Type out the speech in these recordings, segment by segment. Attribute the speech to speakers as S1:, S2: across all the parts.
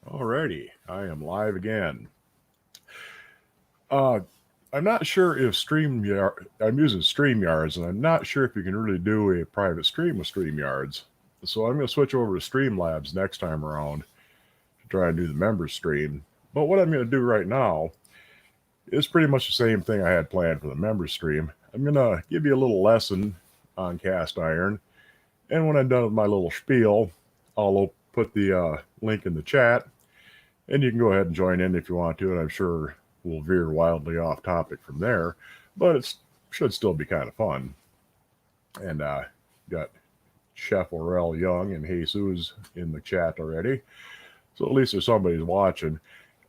S1: Alrighty, I am live again. Uh, I'm not sure if StreamYard, I'm using StreamYards, and I'm not sure if you can really do a private stream with StreamYards. So I'm going to switch over to Streamlabs next time around to try and do the members stream. But what I'm going to do right now is pretty much the same thing I had planned for the members stream. I'm going to give you a little lesson on cast iron, and when I'm done with my little spiel, I'll put the link in the chat, and you can go ahead and join in if you want to, and I'm sure we'll veer wildly off topic from there, but it should still be kind of fun. And got Chef Orel Young and Jesus in the chat already, so at least there's somebody's watching.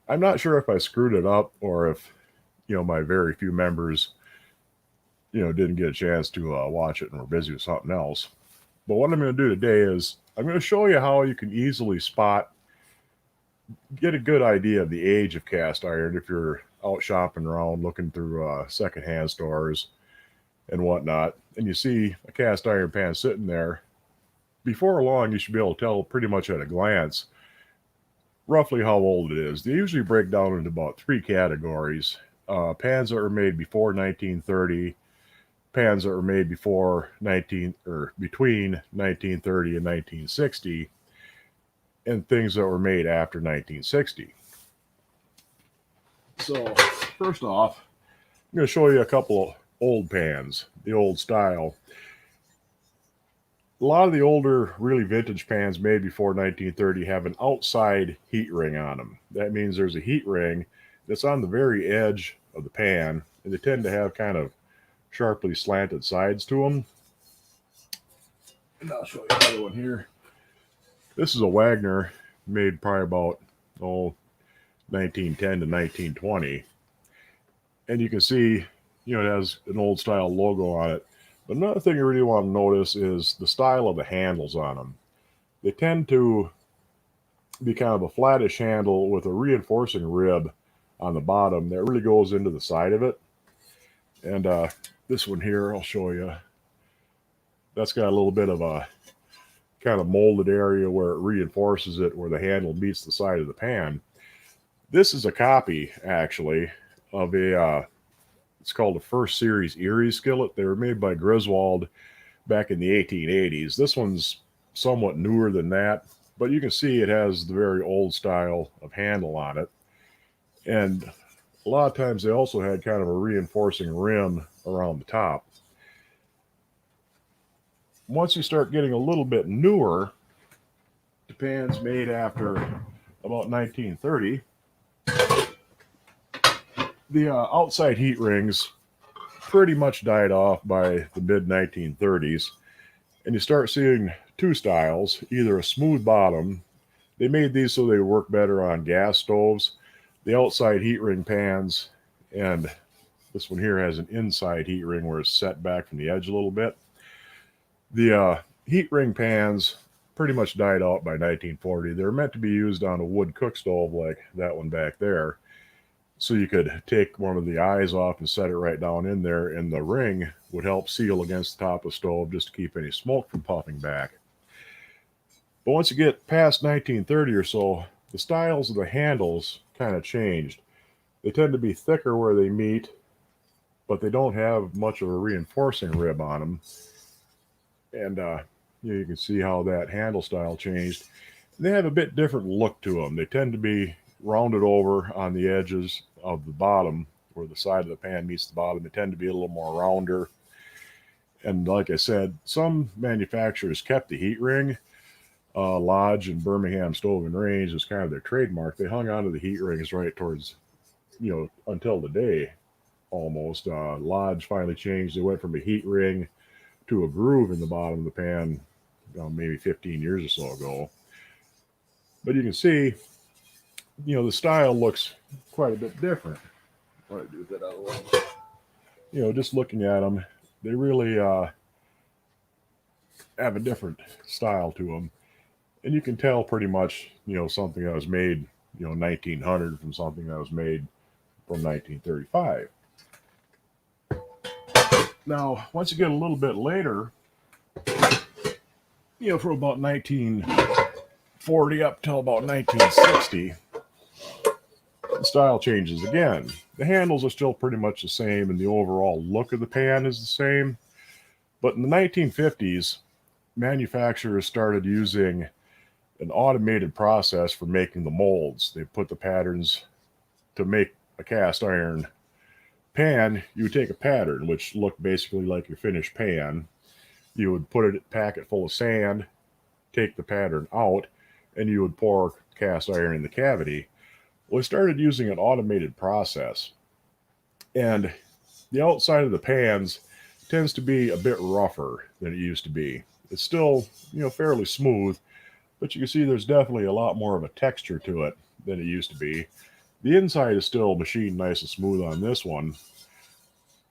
S1: I'm not sure if I screwed it up or if my very few members didn't get a chance to watch it and were busy with something else. But what I'm going to do today is I'm going to show you how you can easily get a good idea of the age of cast iron if you're out shopping around looking through secondhand stores and whatnot, and you see a cast iron pan sitting there. Before long, you should be able to tell pretty much at a glance roughly how old it is. They usually break down into about three categories: pans that were made before 1930, pans that were made between 1930 and 1960, and things that were made after 1960. So first off, I'm going to show you a couple of old pans, the old style. A lot of the older, really vintage pans made before 1930 have an outside heat ring on them. That means there's a heat ring that's on the very edge of the pan, and they tend to have kind of sharply slanted sides to them. And I'll show you another one here. This is a Wagner made probably about 1910 to 1920. And you can see, it has an old style logo on it. But another thing you really want to notice is the style of the handles on them. They tend to be kind of a flattish handle with a reinforcing rib on the bottom that really goes into the side of it. And this one here, I'll show you. That's got a little bit of a kind of molded area where it reinforces it, where the handle meets the side of the pan. This is a copy, actually, of it's called a First Series Erie skillet. They were made by Griswold back in the 1880s. This one's somewhat newer than that, but you can see it has the very old style of handle on it. And a lot of times they also had kind of a reinforcing rim around the top. Once you start getting a little bit newer, the pans made after about 1930, the outside heat rings pretty much died off by the mid 1930s, and you start seeing two styles: either a smooth bottom. They made these so they work better on gas stoves. The outside heat ring pans, and this one here has an inside heat ring where it's set back from the edge a little bit. The heat ring pans pretty much died out by 1940. They were meant to be used on a wood cook stove like that one back there. So you could take one of the eyes off and set it right down in there, and the ring would help seal against the top of the stove just to keep any smoke from puffing back. But once you get past 1930 or so, the styles of the handles kind of changed. They tend to be thicker where they meet, but they don't have much of a reinforcing rib on them. And you can see how that handle style changed. They have a bit different look to them. They tend to be rounded over on the edges of the bottom, where the side of the pan meets the bottom. They tend to be a little more rounder. And like I said, some manufacturers kept the heat ring. Lodge and Birmingham Stove and Range is kind of their trademark. They hung on to the heat rings right towards, until the day almost. Lodge finally changed. They went from a heat ring to a groove in the bottom of the pan maybe 15 years or so ago. But you can see, the style looks quite a bit different. Try to do that out of the way. Just looking at them, they really have a different style to them. And you can tell pretty much, something that was made, 1900 from something that was made from 1935. Now, once you get a little bit later, for about 19 1940 up till about 1960, the style changes again. The handles are still pretty much the same, and the overall look of the pan is the same. But in the 1950s, manufacturers started using an automated process for making the molds. They put the patterns to make a cast iron pan. You would take a pattern, which looked basically like your finished pan. You would pack it full of sand, take the pattern out, and you would pour cast iron in the cavity. Well, we started using an automated process, and the outside of the pans tends to be a bit rougher than it used to be. It's still, fairly smooth, but you can see there's definitely a lot more of a texture to it than it used to be. The inside is still machined nice and smooth on this one,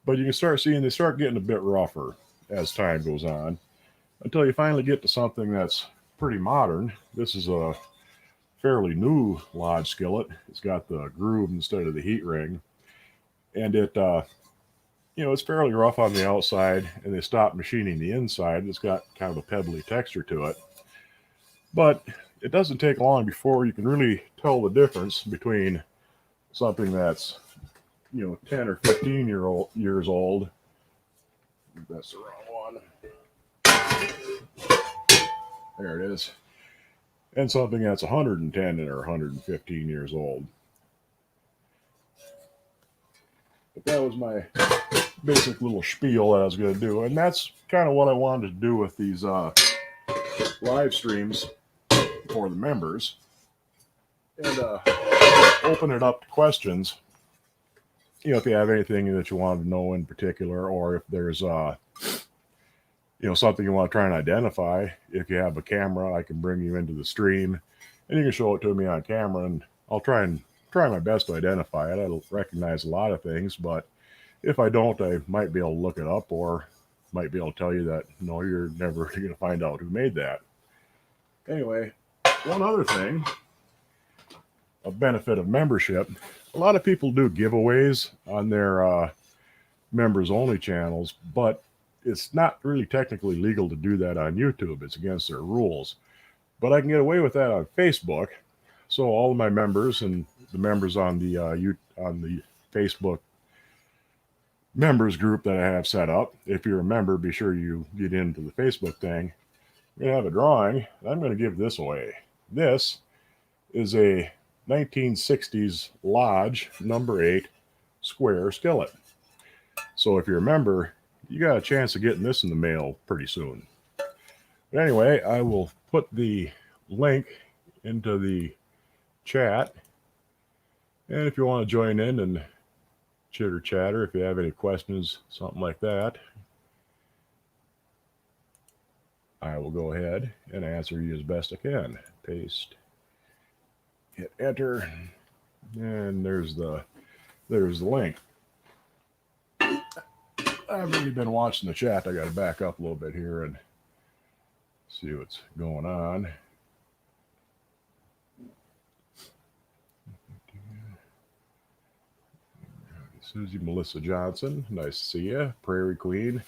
S1: but you can start seeing they start getting a bit rougher as time goes on until you finally get to something that's pretty modern. This is a fairly new Lodge skillet. It's got the groove instead of the heat ring, and it's fairly rough on the outside, and they stopped machining the inside. It's got kind of a pebbly texture to it, but it doesn't take long before you can really tell the difference between something that's 10 or 15 years old. That's the wrong one. There it is. And something that's 110 or 115 years old. But that was my basic little spiel that I was going to do, and that's kind of what I wanted to do with these live streams for the members, and open it up to questions. If you have anything that you want to know in particular, or if there's something you want to try and identify. If you have a camera, I can bring you into the stream, and you can show it to me on camera, and I'll try my best to identify it. I don't recognize a lot of things, but if I don't, I might be able to look it up, or might be able to tell you that no, you're never going to find out who made that. Anyway, one other thing, a benefit of membership. A lot of people do giveaways on their members only channels, but it's not really technically legal to do that on YouTube. It's against their rules. But I can get away with that on Facebook. So all of my members and the members on the Facebook members group that I have set up, if you're a member, be sure you get into the Facebook thing. We're going to have a drawing. I'm going to give this away. This is a 1960s Lodge number 8 square skillet. So if you're a member, you got a chance of getting this in the mail pretty soon. But anyway, I will put the link into the chat. And if you want to join in and chitter chatter, if you have any questions, something like that, I will go ahead and answer you as best I can. Paste, hit enter, and there's the link. I've really been watching the chat. I got to back up a little bit here and see what's going on. Susie Melissa Johnson, nice to see you. Prairie Queen,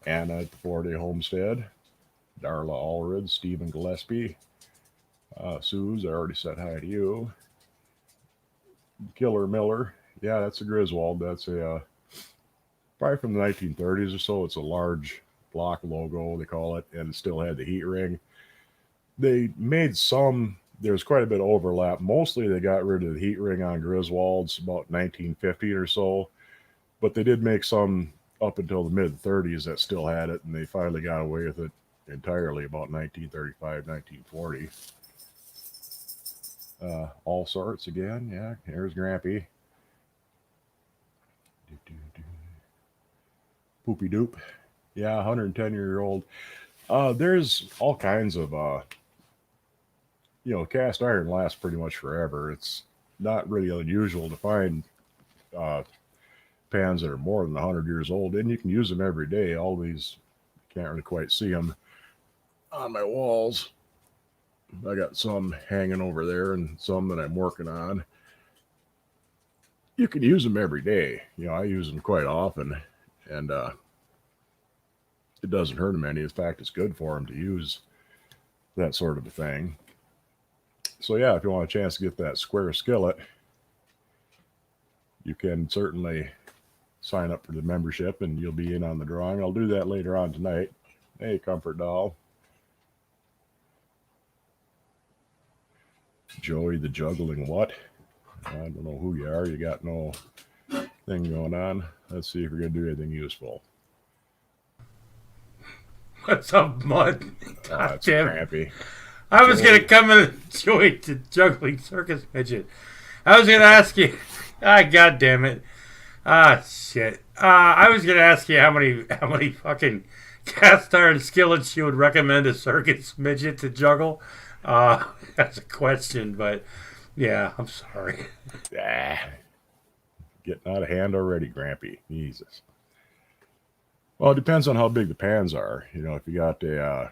S1: Anna at the 4-Day Homestead, Darla Allred, Stephen Gillespie, Suze, I already said hi to you. Killer Miller, yeah, that's a Griswold. That's a probably from the 1930s or so. It's a large block logo, they call it, and it still had the heat ring. They made some, there's quite a bit of overlap. Mostly they got rid of the heat ring on Griswolds about 1950 or so, but they did make some up until the mid 30s that still had it, and they finally got away with it entirely about 1935, 1940. All sorts again, yeah, here's Grampy. Poopy Doop. Yeah, 110-year-old. There's all kinds of, cast iron lasts pretty much forever. It's not really unusual to find pans that are more than 100 years old, and you can use them every day. All these, can't really quite see them on my walls. I got some hanging over there and some that I'm working on. You can use them every day. I use them quite often, and it doesn't hurt them any. In fact, it's good for them to use that sort of a thing. So yeah, if you want a chance to get that square skillet, you can certainly sign up for the membership and you'll be in on the drawing. I'll do that later on tonight. Hey, Comfort Doll. Joey the juggling what? I don't know who you are. You got no thing going on. Let's see if we're going to do anything useful.
S2: What's up, Mud? God
S1: That's
S2: damn it.
S1: crampy.
S2: I was going to come in and join the juggling circus midget. I was going to ask you. God damn it. Shit. I was going to ask you how many fucking cast iron skillets you would recommend a circus midget to juggle. That's a question, but yeah, I'm sorry.
S1: Getting out of hand already, Grampy. Jesus. Well, it depends on how big the pans are. You know, if you got a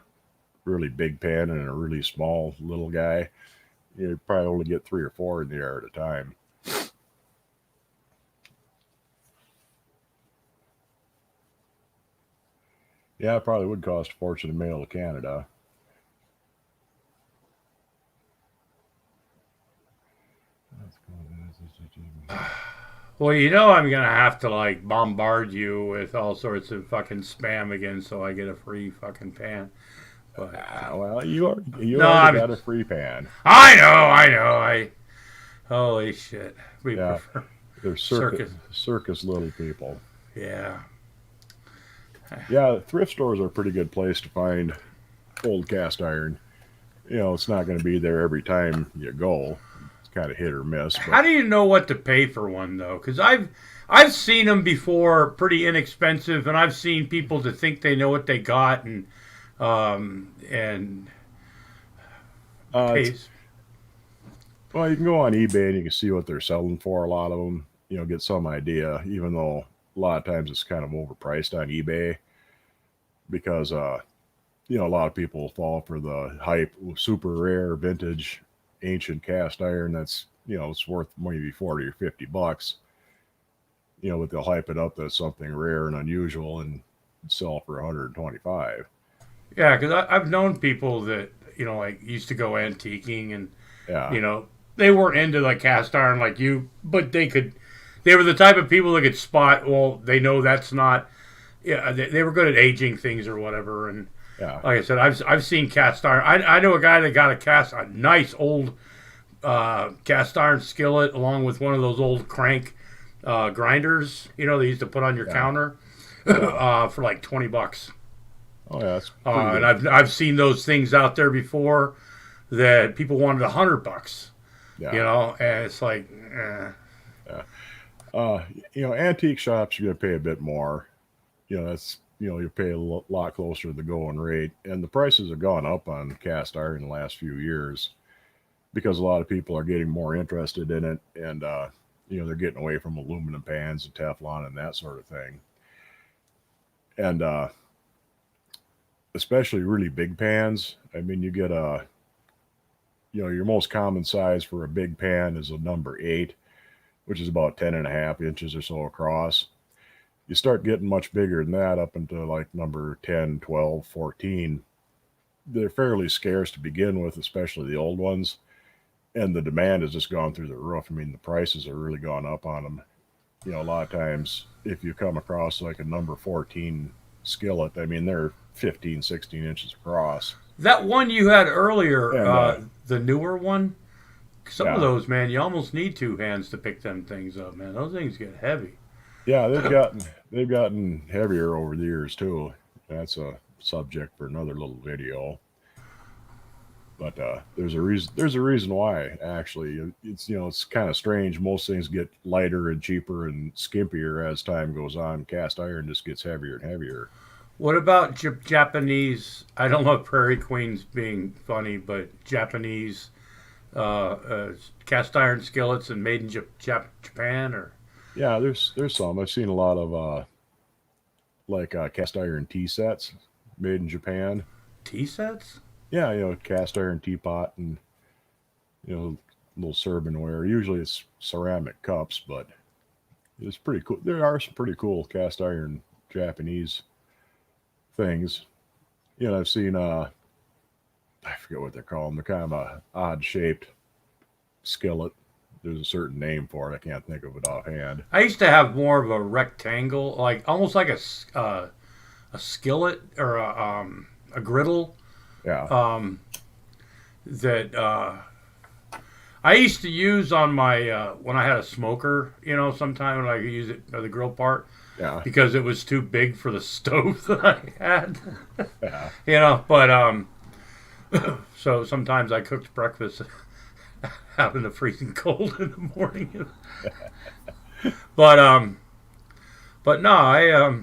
S1: really big pan and a really small little guy, you probably only get 3 or 4 in the air at a time. Yeah, it probably would cost a fortune to mail to Canada.
S2: Well, you know I'm gonna have to like bombard you with all sorts of fucking spam again, so I get a free fucking pan. But
S1: Well, you already
S2: no,
S1: got a free pan.
S2: I know. Holy shit, we
S1: Yeah,
S2: prefer
S1: they're
S2: circus.
S1: circus little people.
S2: Yeah,
S1: Yeah, thrift stores are a pretty good place to find old cast iron. You know, it's not going to be there every time you go. It's kind of hit or miss.
S2: how
S1: But
S2: do you know what to pay for one though? Because I've seen them before, pretty inexpensive, and I've seen people that think they know what they got and pays.
S1: well, you can go on eBay and you can see what they're selling for. A lot of them, you know, get some idea. Even though a lot of times it's kind of overpriced on eBay because you know, a lot of people fall for the hype, super rare vintage ancient cast iron that's, you know, it's worth maybe 40 or $50, you know, but they'll hype it up as something rare and unusual and sell for 125.
S2: Yeah, because I've known people that like used to go antiquing, and
S1: Yeah.
S2: they weren't into like cast iron like you, but they were the type of people that could spot. Well, they know that's not. Yeah, they were good at aging things or whatever, and
S1: Yeah.
S2: like I said, I've seen cast iron. I know a guy that got a nice old cast iron skillet along with one of those old crank grinders. They used to put on your
S1: Yeah.
S2: counter
S1: Yeah.
S2: for like $20.
S1: Oh, yeah. That's pretty
S2: And
S1: good.
S2: I've seen those things out there before that people wanted $100.
S1: Yeah.
S2: And it's like,
S1: Yeah. Uh, you know, antique shops, you're going to pay a bit more. You know, that's, you know, you pay a lot closer to the going rate. And the prices have gone up on cast iron in the last few years because a lot of people are getting more interested in it. And, you know, they're getting away from aluminum pans and Teflon and that sort of thing. And, especially really big pans. I mean, you get you know, your most common size for a big pan is a number 8, which is about 10.5 inches or so across. You start getting much bigger than that up into like number 10, 12, 14. They're fairly scarce to begin with, especially the old ones. And the demand has just gone through the roof. I mean, the prices have really gone up on them. You know, a lot of times if you come across like a number 14 skillet, I mean, they're 15, 16 inches across.
S2: that one you had earlier,
S1: And,
S2: the newer one, some of
S1: yeah,
S2: those, man, you almost need two hands to pick them things up, man. Those things get heavy.
S1: yeah, they've gotten heavier over the years too. That's a subject for another little video. But there's a reason why actually. It's, you know, it's kind of strange. Most things get lighter and cheaper and skimpier as time goes on. Cast iron just gets heavier and heavier.
S2: What about Japanese? I don't know Prairie Queens being funny, but Japanese cast iron skillets and made in Japan, or
S1: Yeah, there's some. I've seen a lot of like cast iron tea sets made in Japan.
S2: tea sets.
S1: Yeah, you know, cast iron teapot and, you know, little servanware. Usually it's ceramic cups, but it's pretty cool. There are some pretty cool cast iron Japanese things. You know, I've seen I forget what they're called. They're kind of a odd shaped skillet. There's a certain name for it. I can't think of it offhand.
S2: I used to have more of a rectangle, like almost like a skillet or a griddle
S1: Yeah,
S2: that I used to use on my when I had a smoker. Sometime when I could use it or the grill part
S1: yeah,
S2: because it was too big for the stove that I had.
S1: yeah.
S2: But so sometimes I cooked breakfast having the freezing cold in the morning. But but no, I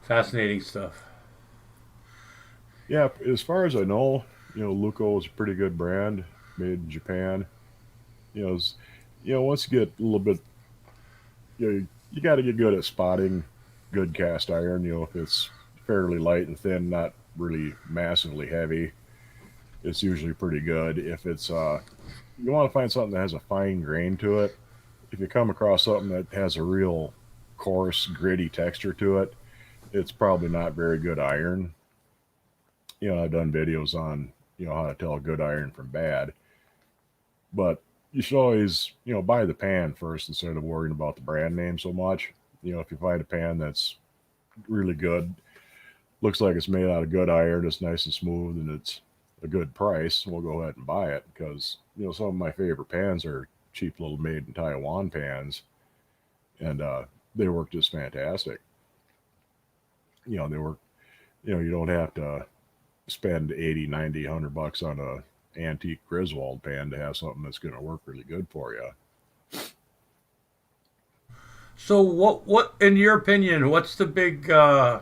S2: fascinating stuff.
S1: Yeah, as far as I know, Luco is a pretty good brand made in Japan. You know, it's, once you get a little bit, you got to get good at spotting good cast iron. If it's fairly light and thin, not really massively heavy, it's usually pretty good. If it's you want to find something that has a fine grain to it. If you come across something that has a real coarse, gritty texture to it, it's probably not very good iron. I've done videos on how to tell a good iron from bad, but you should always buy the pan first instead of worrying about the brand name so much. If you find a pan that's really good, looks like it's made out of good iron, it's nice and smooth, and it's a good price, we'll go ahead and buy it because some of my favorite pans are cheap little made in Taiwan pans, and they work just fantastic. They work. You don't have to spend 80, 90, 100 bucks on a antique Griswold pan to have something that's going to work really good for you.
S2: So what in your opinion? What's the big? I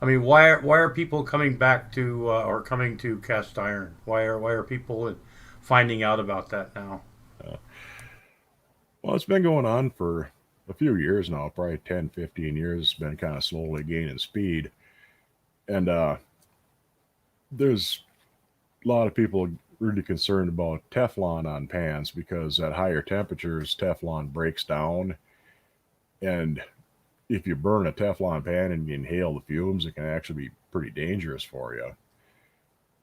S2: mean, why are people coming back to or coming to cast iron? Why are people finding out about that now?
S1: Uh, well, it's been going on for a few years now, probably 10, 15 years. It's been kind of slowly gaining speed. And there's a lot of people really concerned about Teflon on pans because at higher temperatures, Teflon breaks down. And if you burn a Teflon pan and you inhale the fumes, it can actually be pretty dangerous for you.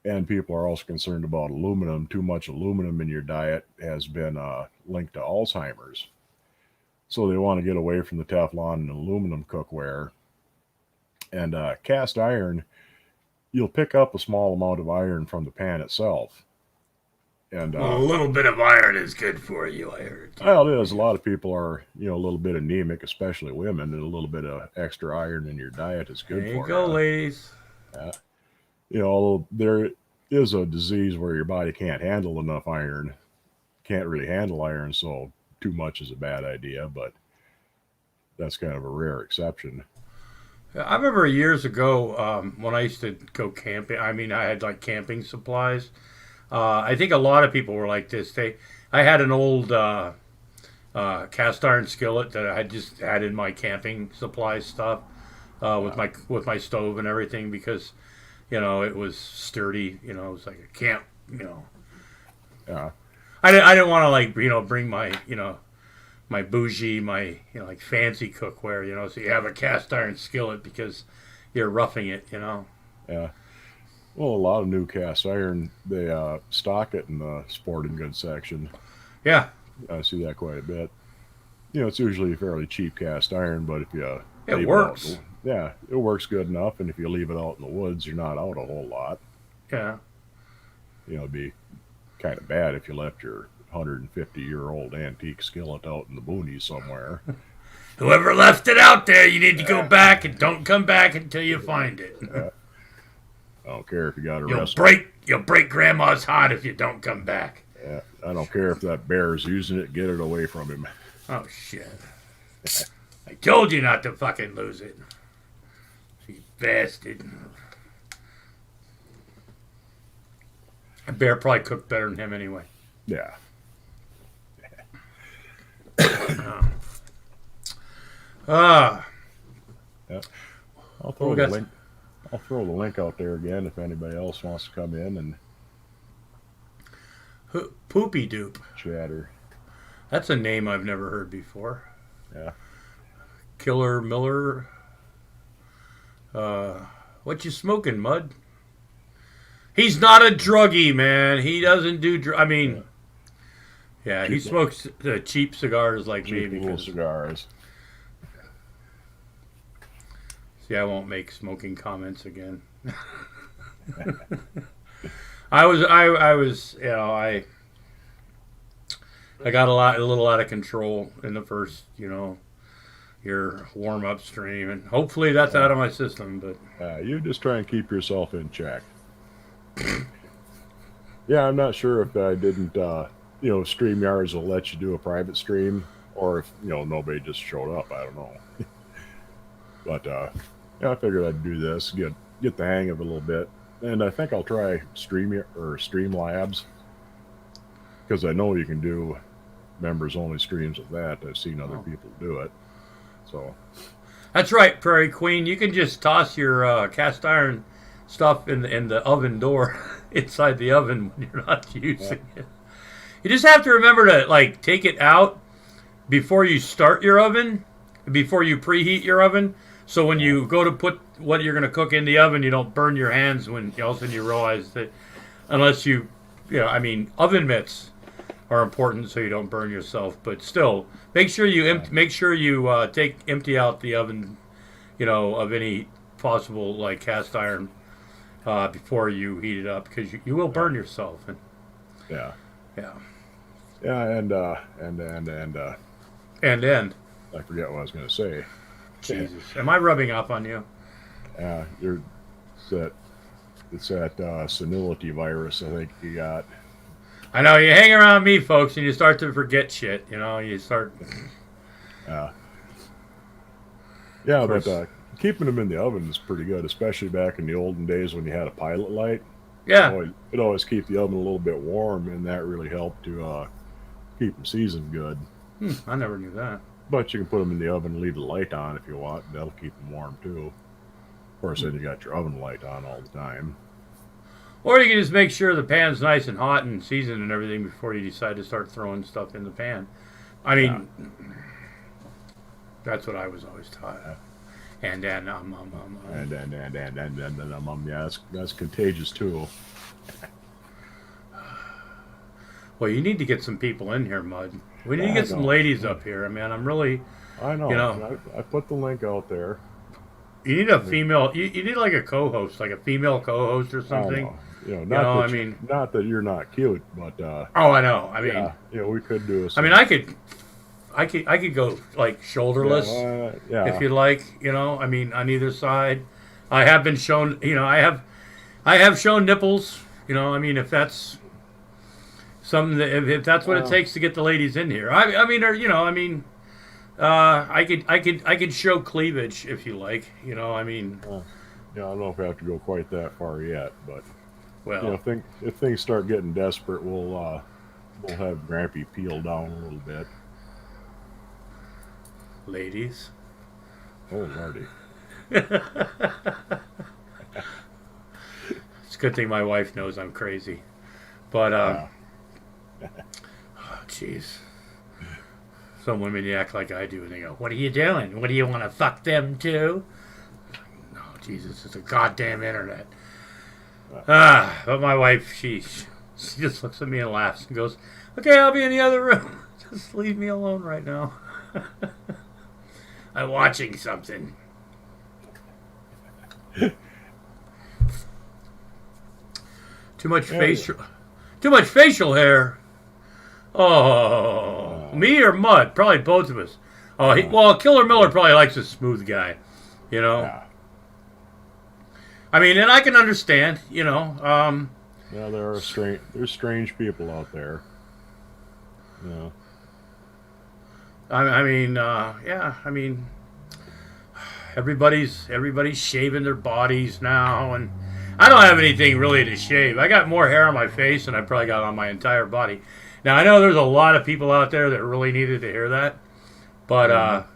S1: And people are also concerned about aluminum. Too much aluminum in your diet has been linked to Alzheimer's. So they want to get away from the Teflon and aluminum cookware. And cast iron, you'll pick up a small amount of iron from the pan itself. And
S2: Well, a little bit of iron is good for you, I heard.
S1: well, it is. A lot of people are, a little bit anemic, especially women, and a little bit of extra iron in your diet is good
S2: There you
S1: for
S2: go,
S1: you.
S2: ladies.
S1: Uh, although there is a disease where your body can't handle enough iron, can't really handle iron, so too much is a bad idea, but that's kind of a rare exception.
S2: I remember years ago when I used to go camping. I mean, I had like camping supplies. I think a lot of people were like this. I had an old cast iron skillet that I just had in my camping supply stuff
S1: Yeah,
S2: with my stove and everything because it was sturdy. It was like a camp.
S1: yeah,
S2: I didn't want to like bring my my bougie like fancy cookware. So you have a cast iron skillet because you're roughing it.
S1: yeah. Well, a lot of new cast iron, they stock it in the sporting goods section.
S2: Yeah,
S1: I see that quite a bit. It's usually fairly cheap cast iron, but if you
S2: it
S1: leave it out,
S2: works.
S1: yeah, it works good enough. And if you leave it out in the woods, you're not out a whole lot.
S2: Yeah.
S1: It'd be kind of bad if you left your 150-year-old antique skillet out in the boonies somewhere.
S2: Whoever left it out there, you need to go back and don't come back until you find it.
S1: Uh, I don't care if you got
S2: You'll
S1: arrested.
S2: break grandma's heart if you don't come back.
S1: I don't care if that bear's using it. Get it away from him.
S2: Oh shit. I told you not to fucking lose it. You bastard. A bear probably cooked better than him anyway.
S1: Yeah.
S2: Ah,
S1: Yeah. I'll
S2: well,
S1: throw
S2: we
S1: the
S2: got
S1: link. I'll throw the link out there again if anybody else wants to come in and
S2: Poopy Doop.
S1: chatter.
S2: That's a name I've never heard before.
S1: Yeah.
S2: Killer Miller. What you smoking, Mud? He's not a druggie, man. He doesn't do. I mean, yeah, he
S1: Cheap-
S2: smokes the cheap cigars like me.
S1: cheap little
S2: Because
S1: cigars.
S2: see, I won't make smoking comments again. I was, you know, I got a little out of control in the first, you know, your warm up stream, and hopefully that's out of my system. But
S1: You just try and keep yourself in check. Yeah, I'm not sure if I didn't, StreamYards will let you do a private stream, or if nobody just showed up. I don't know. But I figured I'd do this, get the hang of it a little bit, and I think I'll try Streamlabs because I know you can do members only streams with that. I've seen other people do it. So
S2: that's right, Prairie Queen. You can just toss your cast iron stuff in the oven door inside the oven when you're not using it. You just have to remember to take it out before you start your oven, before you preheat your oven. So when you go to put what you're going to cook in the oven, you don't burn your hands when all of a sudden you realize that, unless oven mitts are important so you don't burn yourself. But still, make sure you empty out the oven, of any possible cast iron before you heat it up, because you will burn yourself. And
S1: yeah,
S2: and
S1: I forget what I was going to say.
S2: Jesus, am I rubbing off on you?
S1: It's that senility virus I think you got.
S2: I know, you hang around me, folks, and you start to forget shit. You start.
S1: But keeping them in the oven is pretty good, especially back in the olden days when you had a pilot light.
S2: Yeah.
S1: It always keep the oven a little bit warm, and that really helped to keep them seasoned good.
S2: I never knew that.
S1: But you can put them in the oven and leave the light on if you want. That'll keep them warm too. Of course, then you got your oven light on all the time.
S2: Or you can just make sure the pan's nice and hot and seasoned and everything before you decide to start throwing stuff in the pan. I mean, that's what I was always taught. And then,
S1: yeah, that's contagious too.
S2: Well, you need to get some people in here, Mud. We need to get some ladies up here. I mean, I'm really.
S1: I know.
S2: You know,
S1: I put the link out there.
S2: You need a female. You need a co-host, a female co-host or something.
S1: Not that you're not cute, but.
S2: Oh, I know. I mean,
S1: we could do.
S2: I could go shoulderless, if you like. On either side. I have been shown. I have shown nipples. If that's something that, if that's what it takes to get the ladies in here. I could show cleavage if you like.
S1: I don't know if I have to go quite that far yet, but if things start getting desperate, we'll have Grampy peel down a little bit.
S2: Ladies.
S1: Oh, Lordy.
S2: It's a good thing my wife knows I'm crazy. But, jeez. Some women act like I do, and they go, "What are you doing? What do you want to fuck them too?" No, Jesus, it's a goddamn internet. But my wife, she just looks at me and laughs and goes, "Okay, I'll be in the other room. Just leave me alone right now. I'm watching something." Too much facial hair. Oh, me or Mud? Probably both of us. Killer Miller probably likes a smooth guy.
S1: Yeah.
S2: I mean, and I can understand.
S1: There's strange people out there.
S2: Everybody's shaving their bodies now, and I don't have anything really to shave. I got more hair on my face than I probably got on my entire body. Now, I know there's a lot of people out there that really needed to hear that, but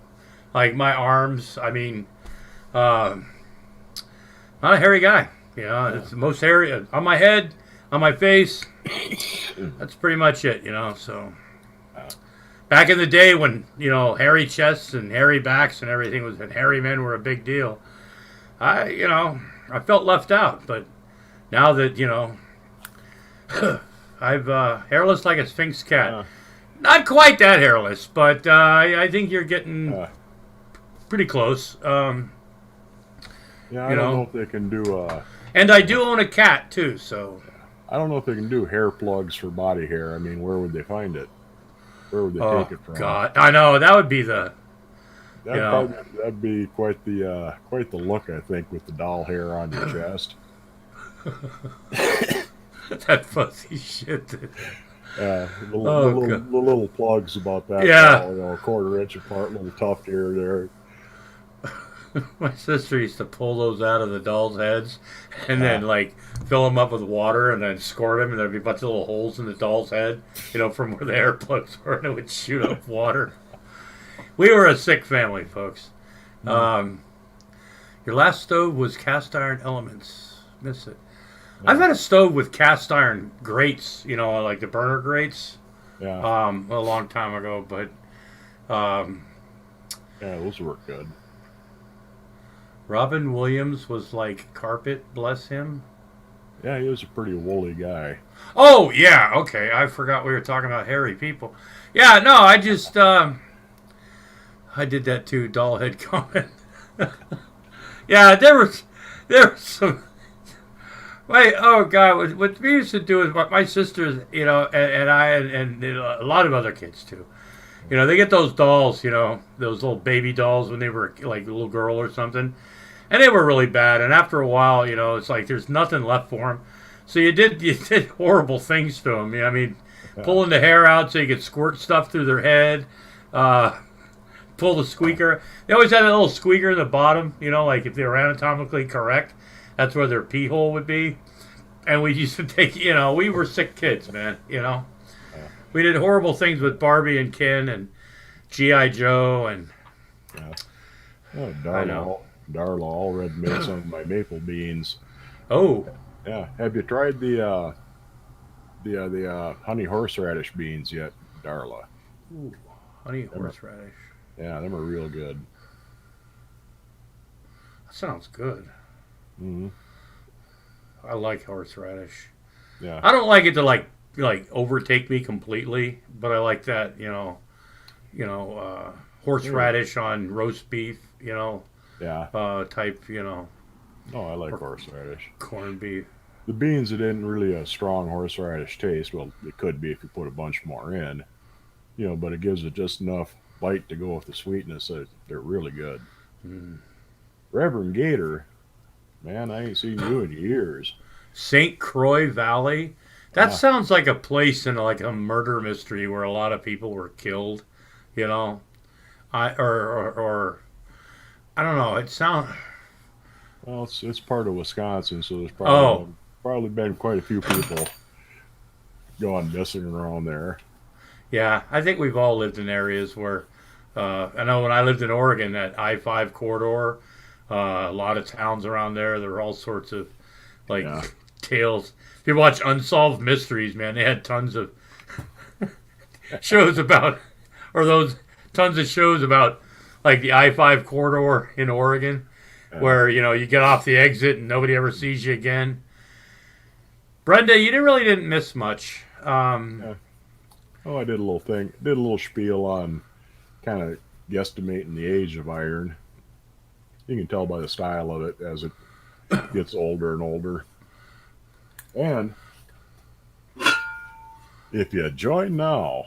S2: my arms, not a hairy guy. It's the most hairy on my head, on my face. That's pretty much it. So. Back in the day when, hairy chests and hairy backs and everything and hairy men were a big deal, I felt left out. But now that I've hairless like a Sphinx cat. Not quite that hairless, but I think you're getting pretty close.
S1: Yeah, I don't know if they can do.
S2: And I do own a cat too, so.
S1: I don't know if they can do hair plugs for body hair. I mean, where would they find it? Where would they take it from?
S2: God, I know that would be the.
S1: That'd be quite the look, I think, with the doll hair on your chest.
S2: That fuzzy shit.
S1: The little plugs about that.
S2: Yeah.
S1: Tall, a quarter inch apart, little tuft hair there.
S2: My sister used to pull those out of the dolls' heads and then like fill them up with water and then squirt them, and there'd be a bunch of little holes in the doll's head, from where the air plugs were, and it would shoot up water. We were a sick family, folks. Your last stove was cast iron elements. Miss it. I've had a stove with cast iron grates, like the burner grates.
S1: Yeah.
S2: A long time ago, but
S1: yeah, those work good.
S2: Robin Williams was like carpet, bless him.
S1: Yeah, he was a pretty woolly guy.
S2: Oh, yeah, okay. I forgot we were talking about hairy people. Yeah, no, I just I did that too, doll head comment. Yeah, there was some. Wait, oh God! What we used to do is my sisters, and I, and a lot of other kids too. They get those dolls, those little baby dolls when they were like a little girl or something, and they were really bad. And after a while, it's like there's nothing left for them. So you did horrible things to them. I mean, pulling the hair out so you could squirt stuff through their head. Pull the squeaker. They always had a little squeaker in the bottom, like if they were anatomically correct, that's where their pee hole would be. And we used to take, we were sick kids, man, We did horrible things with Barbie and Ken and G.I. Joe and...
S1: Yeah. Oh, Darla already made some of my maple beans.
S2: Oh.
S1: Yeah. Have you tried the honey horseradish beans yet, Darla?
S2: Ooh, honey horseradish.
S1: Yeah, them are real good.
S2: That sounds good.
S1: Mm-hmm.
S2: I like horseradish.
S1: Yeah.
S2: I don't like it to like overtake me completely, but I like that, horseradish on roast beef,
S1: Yeah.
S2: type,
S1: Oh, I like horseradish.
S2: Corned beef.
S1: The beans, it isn't really a strong horseradish taste. Well, it could be if you put a bunch more in, but it gives it just enough bite to go with the sweetness. So they're really good.
S2: Mm.
S1: Reverend Gator, man, I ain't seen you in years.
S2: St. Croix Valley. That sounds like a place in like a murder mystery where a lot of people were killed. Or I don't know. It sounds.
S1: Well, it's part of Wisconsin, so there's probably been quite a few people going missing around there.
S2: Yeah, I think we've all lived in areas where. I know when I lived in Oregon, that I-5 corridor, a lot of towns around there. There were all sorts of tales. If you watch Unsolved Mysteries, man, they had tons of shows about, tons of shows about like the I-5 corridor in Oregon, where you get off the exit and nobody ever sees you again. Brenda, you didn't miss much.
S1: Oh, I did a little spiel on kind of guesstimating the age of iron. You can tell by the style of it as it gets older and older. And if you join now,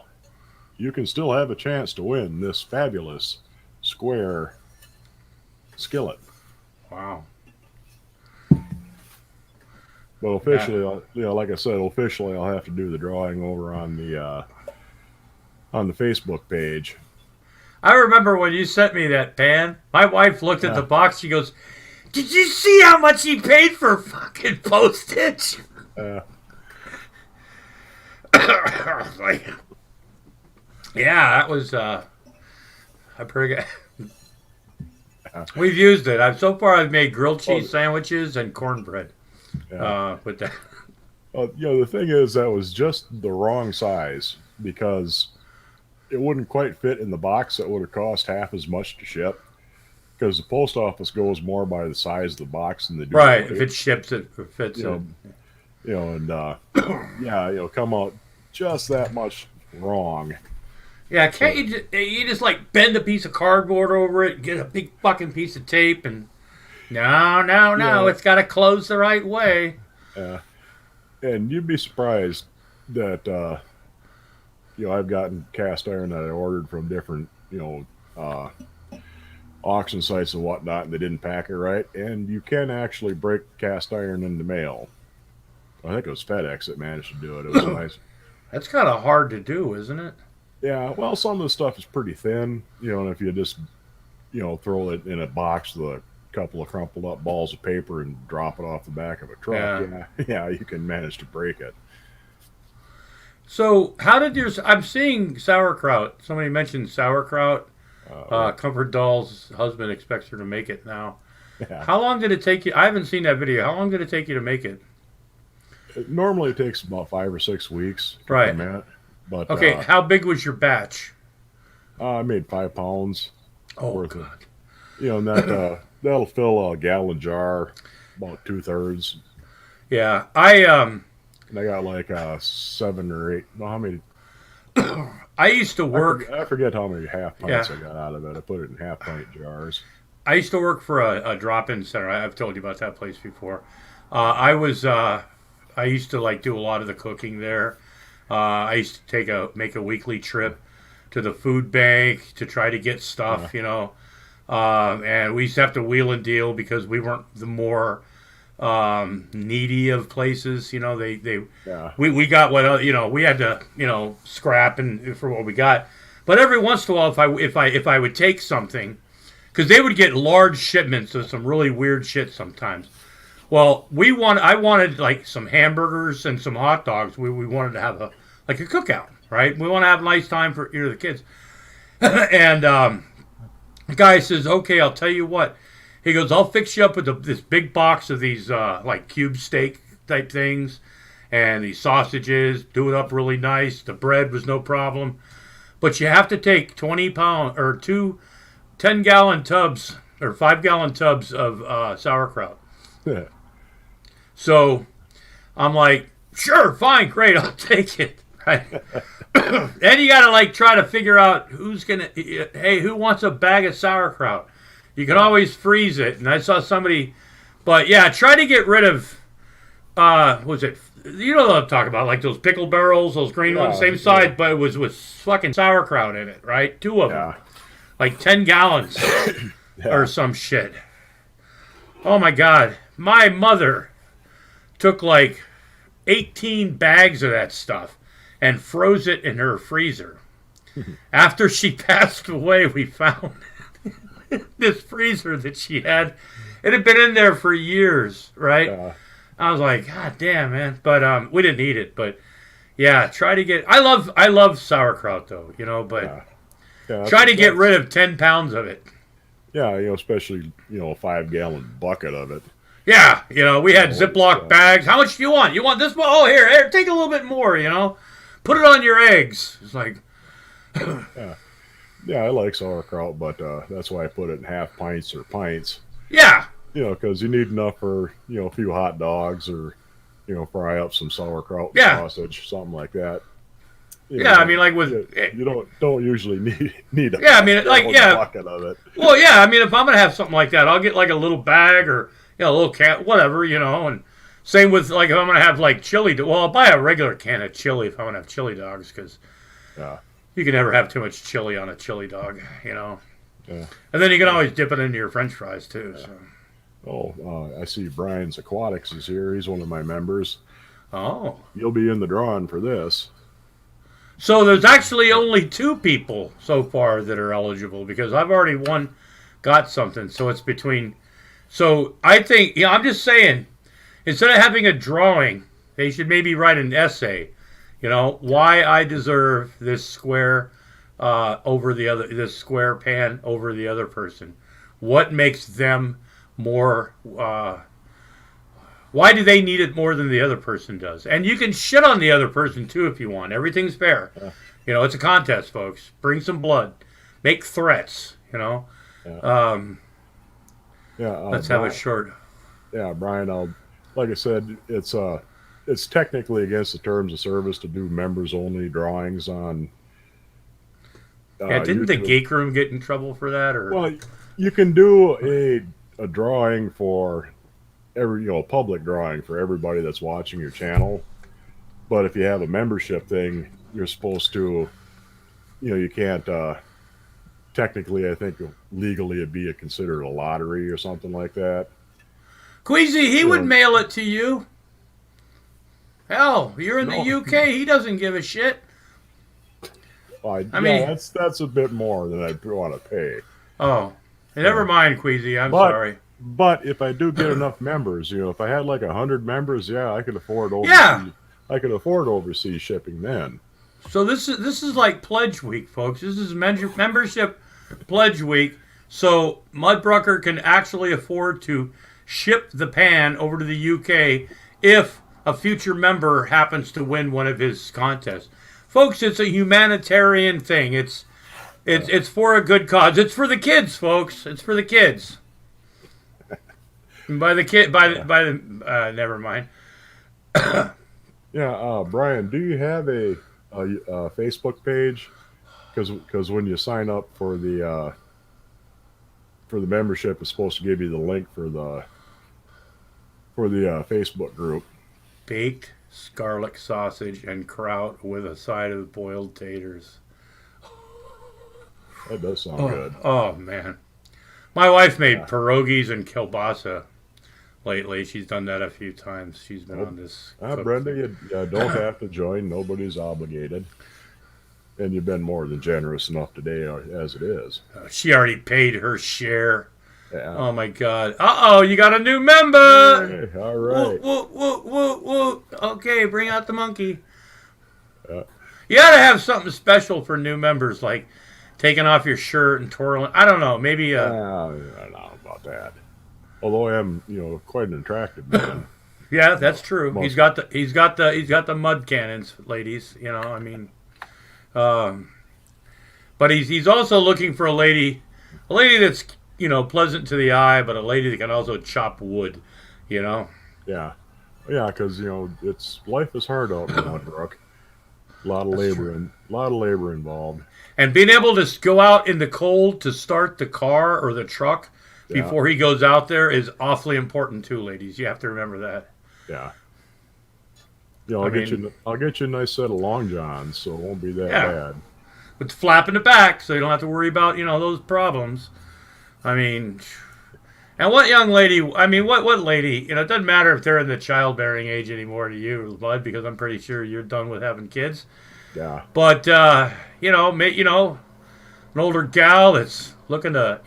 S1: you can still have a chance to win this fabulous square skillet.
S2: Wow.
S1: But officially, like I said, I'll have to do the drawing over on the Facebook page.
S2: I remember when you sent me that pan, my wife looked at the box, she goes, "Did you see how much he paid for fucking postage?" Like, yeah, that was I pretty good. We've used it. I've made grilled cheese sandwiches and cornbread with that.
S1: The thing is, that was just the wrong size because it wouldn't quite fit in the box. That would have cost half as much to ship. because the post office goes more by the size of the box than they do
S2: Right.
S1: the
S2: If
S1: weight,
S2: it ships it or fits
S1: you
S2: it.
S1: know, and yeah, come out just that much wrong.
S2: Yeah, can't you just like bend a piece of cardboard over it, get a big fucking piece of tape, and no,
S1: Yeah.
S2: it's got to close the right way.
S1: Uh, and you'd be surprised that I've gotten cast iron that I ordered from different auction sites and whatnot, and they didn't pack it right. And you can actually break cast iron in the mail. I think it was FedEx that managed to do it. It was nice.
S2: That's kind of hard to do, isn't it?
S1: Yeah, well, some of the stuff is pretty thin, and if you just throw it in a box with a couple of crumpled up balls of paper and drop it off the back of a truck, yeah, you can manage to break it.
S2: So, how did your? I'm seeing sauerkraut. Somebody mentioned sauerkraut. Comfort Doll's husband expects her to make it now.
S1: Yeah.
S2: How long did it take you? I haven't seen that video. How long did it take you to make it?
S1: Normally it takes about 5 or 6 weeks to
S2: Right.
S1: ferment, but
S2: Okay, how big was your batch?
S1: I made 5 pounds
S2: Oh
S1: worth of,
S2: God.
S1: and that'll fill a gallon jar, about 2/3.
S2: Yeah,
S1: And I got like 7 or 8. No, how many?
S2: I used to work.
S1: I forget how many half pints
S2: Yeah.
S1: I got out of it. I put it in half pint jars.
S2: I used to work for a drop-in center. I've told you about that place before. I used to like do a lot of the cooking there. I used to make a weekly trip to the food bank to try to get stuff, and we used to have to wheel and deal because we weren't the more needy of places.
S1: Yeah.
S2: We got what we had to scrap and for what we got. But every once in a while, if I would take something, because they would get large shipments of some really weird shit sometimes. Well, I wanted like some hamburgers and some hot dogs. We wanted to have a cookout, right? We want to have a nice time for the kids. And the guy says, "Okay, I'll tell you what." He goes, "I'll fix you up with this big box of these like cube steak type things, and these sausages. Do it up really nice. The bread was no problem, but you have to take 20-pound or 10-gallon tubs or 5-gallon tubs of sauerkraut."
S1: Yeah.
S2: So I'm like, "Sure, fine, great, I'll take it." Right? Then you got to like try to figure out who wants a bag of sauerkraut. You can always freeze it. And I saw somebody, but yeah, try to get rid of, was it, you know what I'm talking about, like those pickle barrels, those green ones, same size, but it was with fucking sauerkraut in it, right? 2 of them. Like 10 gallons or some shit. Oh my God. My mother took like 18 bags of that stuff and froze it in her freezer. After she passed away, we found this freezer that she had. It had been in there for years, right? I was like, God damn, man. But we didn't eat it. But yeah, try to get. I love sauerkraut though, but try to get rid of 10 pounds of it.
S1: Yeah, especially a 5-gallon bucket of it.
S2: Yeah, we had Ziploc bags. How much do you want? You want this one? Oh, here, take a little bit more. Put it on your eggs. It's like,
S1: yeah, I like sauerkraut, but that's why I put it in half pints or pints.
S2: yeah,
S1: Because you need enough for a few hot dogs or fry up some sauerkraut sausage, something like that.
S2: I mean, like with
S1: you don't usually need a bucket of it.
S2: Well, yeah, I mean, if I'm gonna have something like that, I'll get like a little bag or a little can, whatever, and same with like if I'm gonna have like chili. Well, I'll buy a regular can of chili if I'm gonna have chili dogs because you can never have too much chili on a chili dog,
S1: Yeah.
S2: And then you can always dip it into your French fries too.
S1: Yeah.
S2: So.
S1: I see Brian's Aquatics is here. He's one of my members.
S2: Oh.
S1: You'll be in the drawing for this.
S2: So there's actually only 2 people so far that are eligible because I've already got something. So it's between. So I think, I'm just saying, instead of having a drawing, they should maybe write an essay. Why I deserve this square this square pan over the other person. What makes them more? Why do they need it more than the other person does? And you can shit on the other person too if you want. Everything's fair. Yeah. It's a contest, folks. Bring some blood. Make threats.
S1: Yeah. Yeah,
S2: Let's have a short.
S1: Yeah, Brian. Like I said, it's technically against the terms of service to do members only drawings on
S2: Yeah, didn't the
S1: YouTube.
S2: Geek Room get in trouble for that? Or
S1: Well, you can do a drawing for every public drawing for everybody that's watching your channel. But if you have a membership thing, you're supposed to, you can't technically. I think legally it'd be considered a lottery or something like that.
S2: Queasy, he
S1: You
S2: would
S1: know,
S2: mail it to you. Hell, you're in the
S1: no,
S2: UK. He doesn't give a shit. I mean,
S1: that's a bit more than I want to pay.
S2: oh, never mind, Queasy. I'm
S1: But
S2: sorry.
S1: but if I do get enough members, if I had like 100 members, yeah, I could afford
S2: Yeah.
S1: overseas. I could afford overseas shipping then.
S2: So this is like Pledge Week, folks. This is membership Pledge Week. So Mudbrucker can actually afford to ship the pan over to the UK if a future member happens to win one of his contests. Folks, it's a humanitarian thing. It's for a good cause. It's for the kids, folks. It's for the kids. And by the kid, by the never mind.
S1: Yeah, Brian, do you have a Facebook page? Because when you sign up for the membership, it's supposed to give you the link for the Facebook group.
S2: Baked scarlet sausage and kraut with a side of boiled taters.
S1: That does sound
S2: Oh,
S1: good.
S2: oh man. My wife made pierogies and kielbasa lately. She's done that a few times. She's been on this.
S1: Brenda, you don't have to join. Nobody's obligated. And you've been more than generous enough today as it is.
S2: She already paid her share.
S1: Yeah.
S2: Oh my God. Uh oh, you got a new member.
S1: Hey, all right.
S2: Woo, woo, woo, woo. Okay, bring out the monkey.
S1: Uh,
S2: You gotta have something special for new members, like taking off your shirt and twirling. I don't know, maybe.
S1: I don't know about that. Although I am, quite an attractive man.
S2: Yeah, that's true.
S1: Most-
S2: He's got the mud cannons, ladies. I mean, but he's also looking for a lady that's pleasant to the eye, but a lady that can also chop wood.
S1: Yeah, because it's life is hard out in Mudbrook. A lot of labor involved.
S2: And being able to go out in the cold to start the car or the truck
S1: Yeah.
S2: before he goes out there is awfully important too, ladies. You have to remember that.
S1: Yeah. I'll get you a nice set of long johns, so it won't be that
S2: Yeah.
S1: bad.
S2: With the flap in the back, so you don't have to worry about those problems. I mean, and what young lady? I mean, what lady? It doesn't matter if they're in the childbearing age anymore to you, Bud, because I'm pretty sure you're done with having kids.
S1: Yeah.
S2: But an older gal that's looking to,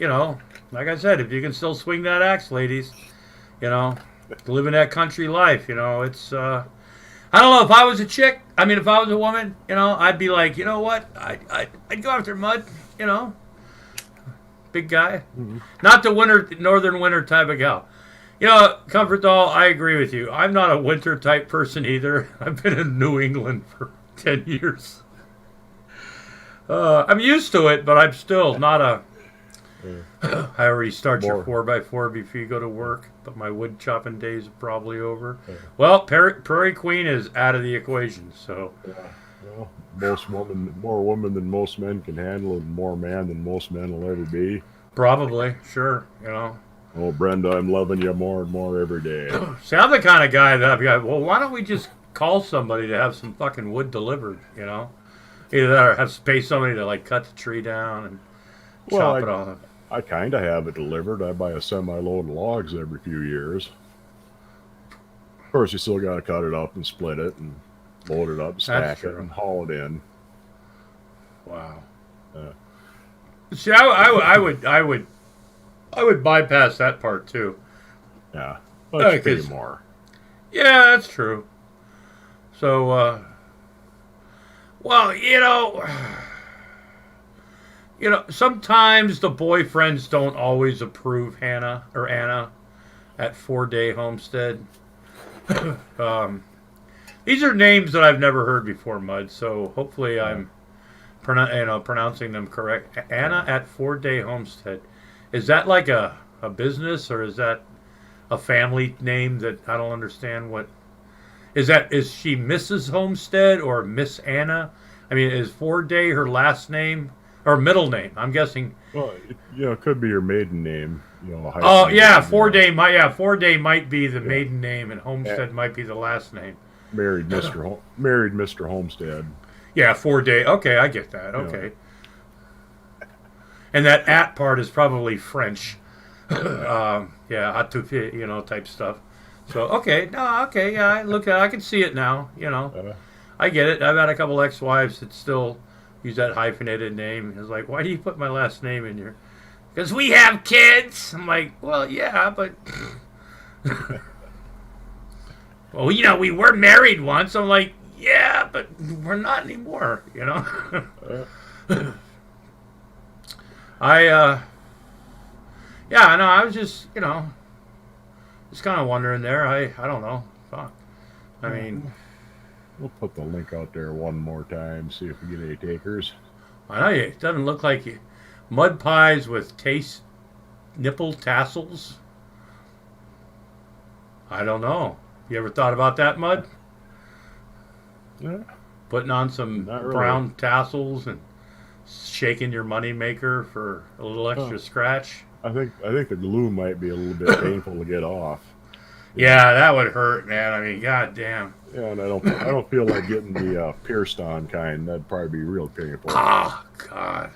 S2: like I said, if you can still swing that axe, ladies, living that country life, it's. I don't know if I was a chick. I mean, if I was a woman, I'd be like, you know what? I'd go after Mud, big guy, not the northern winter type of gal. Comfort Doll, I agree with you. I'm not a winter type person either. I've been in New England for 10 years. I'm used to it, but I'm still not a. I already start your 4x4 before you go to work, but my wood chopping days are probably over. Well, Prairie Queen is out of the equation, so.
S1: Well, more woman than most men can handle, and more man than most men will ever be.
S2: Probably, sure,
S1: Oh, Brenda, I'm loving you more and more every day.
S2: See, I'm the kind of guy that I've got, well, why don't we just call somebody to have some fucking wood delivered, Either that or have to pay somebody to, cut the tree down and chop it off.
S1: I kind of have it delivered. I buy a semi-load of logs every few years. Of course, you still got to cut it up and split it and load it up, stack it, and haul it in.
S2: Wow. See, I would bypass that part too.
S1: Yeah, but you pay more.
S2: Yeah, that's true. So, well, sometimes the boyfriends don't always approve Anna at 4-Day Homestead. These are names that I've never heard before, Mud. So hopefully I'm pronouncing them correct. Anna at 4-Day Homestead. Is that like a a business, or is that a family name that I don't understand? What is that? Is she Mrs. Homestead or Miss Anna? I mean, is Forday her last name or middle name? I'm guessing.
S1: Well, it could be your maiden name.
S2: Oh yeah,
S1: hyphenated,
S2: Forday might be the maiden name, and Homestead might be the last name.
S1: married Mr. Homestead.
S2: Yeah, Forday. Okay, I get that. Okay, and that at part is probably French. Yeah, type stuff. So okay, yeah, I can see it now. I get it. I've had a couple ex-wives that still use that hyphenated name. It's like, why do you put my last name in here? Because we have kids. I'm like, well, yeah, but well, we were married once. I'm like, yeah, but we're not anymore. Yeah, no, I was just kind of wondering there. I don't know. Fuck. I mean,
S1: We'll put the link out there one more time, see if we get any takers.
S2: I know it doesn't look like you. Mud pies with taste nipple tassels. I don't know. You ever thought about that, Mud?
S1: Yeah,
S2: Putting on some
S1: Not really.
S2: brown tassels and shaking your money maker for a little extra scratch.
S1: I think the glue might be a little bit painful to get off.
S2: Yeah, that would hurt, man. I mean, goddamn.
S1: Yeah, and I don't feel like getting the pierced on kind. That'd probably be real painful.
S2: Oh, God.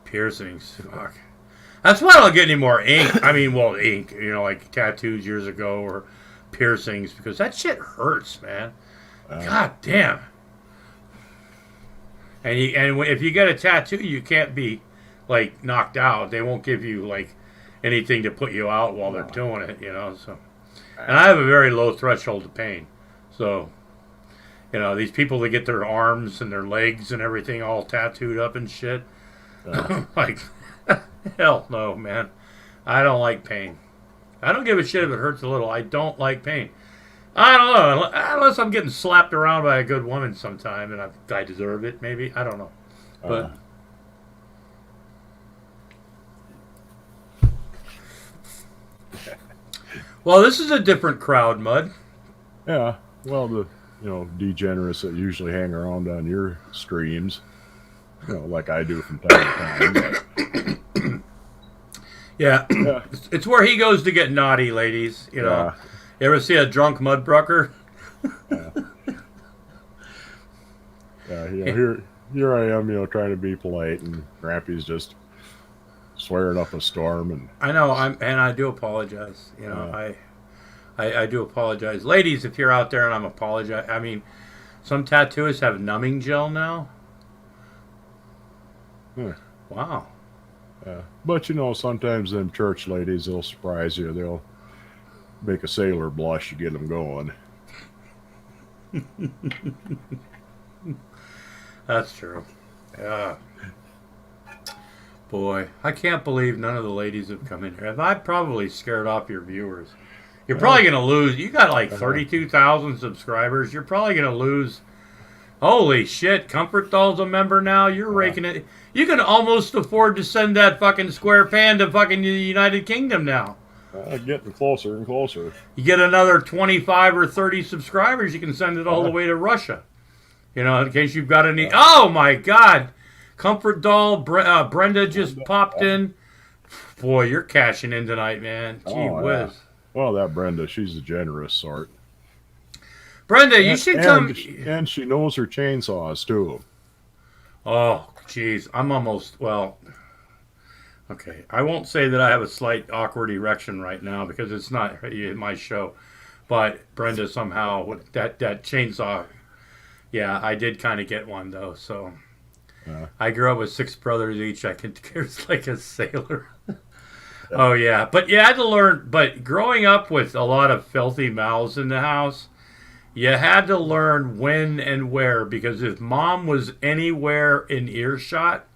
S2: Piercings. Fuck. That's why I don't get any more ink. I mean, well, ink, like tattoos years ago or piercings, because that shit hurts, man. God damn. And if you get a tattoo, you can't be, like, knocked out. They won't give you, like, anything to put you out while they're doing it, so. And I have a very low threshold of pain. So, these people that get their arms and their legs and everything all tattooed up and shit. Like, hell no, man. I don't like pain. I don't give a shit if it hurts a little. I don't like pain. I don't know. Unless I'm getting slapped around by a good woman sometime and I deserve it, maybe. I don't know. But... Well, this is a different crowd, Mud.
S1: Yeah, well, the degenerates that usually hang around on your streams, like I do from time to time.
S2: Yeah. It's where he goes to get naughty, ladies. You ever see a drunk Mudbrucker?
S1: Here I am, trying to be polite, and Grampy's just swearing up a storm. And
S2: I know, and I do apologize. I do apologize, ladies. If you're out there, and I'm apologize. I mean, some tattooists have numbing gel now. Wow.
S1: But sometimes them church ladies, they'll surprise you. They'll make a sailor blush to get them going.
S2: That's true. Yeah. Boy, I can't believe none of the ladies have come in here. I've probably scared off your viewers. You're probably going to lose. You got like 32,000 subscribers. You're probably going to lose. Holy shit, Comfort Doll's a member now. You're raking it. You can almost afford to send that fucking square pan to fucking the United Kingdom now.
S1: Getting closer and closer.
S2: You get another 25 or 30 subscribers, you can send it all the way to Russia. In case you've got any. Oh my God. Comfort Doll, Brenda just popped in. Boy, you're cashing in tonight, man. Gee whiz.
S1: Well, that Brenda, she's a generous sort.
S2: Brenda, you should come.
S1: And she knows her chainsaws, too.
S2: Oh, jeez. I'm almost, okay. I won't say that I have a slight awkward erection right now because it's not my show. But Brenda somehow, with that chainsaw, yeah, I did kind of get one, though, so... I grew up with 6 brothers each. I could curse like a sailor. Oh, yeah. But you had to learn. But growing up with a lot of filthy mouths in the house, you had to learn when and where. Because if mom was anywhere in earshot,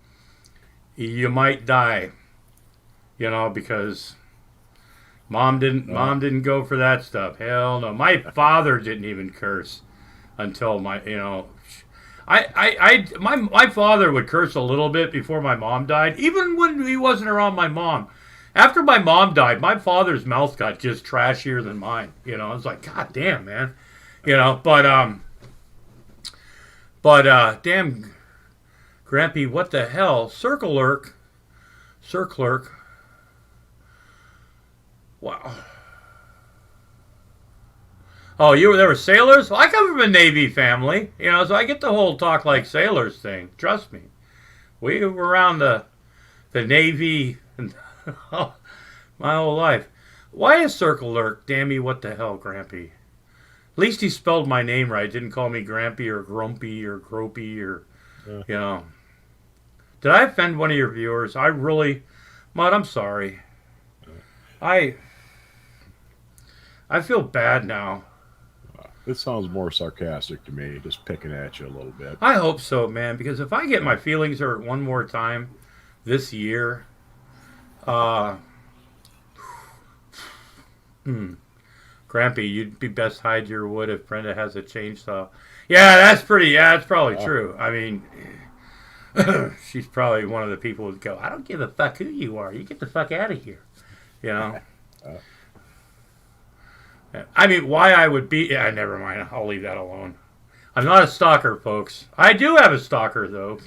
S2: you might die. Because mom didn't go for that stuff. Hell no. My father didn't even curse until my my father would curse a little bit before my mom died, even when he wasn't around my mom. After my mom died, my father's mouth got just trashier than mine. I was like, God damn, man. Damn, Grampy, what the hell? Sir Clerk. Wow. Oh, there were sailors? Well, I come from a Navy family, so I get the whole talk like sailors thing. Trust me. We were around the Navy my whole life. Why is Circle Lurk? Damn me, what the hell, Grampy? At least he spelled my name right. Didn't call me Grampy or Grumpy or Gropey or, Did I offend one of your viewers? Mud, I'm sorry. I feel bad now.
S1: It sounds more sarcastic to me, just picking at you a little bit.
S2: I hope so, man, because if I get my feelings hurt one more time this year, Grampy, you'd be best hide your wood if Brenda has a chainsaw. Yeah, that's probably true. I mean, she's probably one of the people who'd go, I don't give a fuck who you are. You get the fuck out of here. I mean, why I would be... Yeah, never mind. I'll leave that alone. I'm not a stalker, folks. I do have a stalker, though.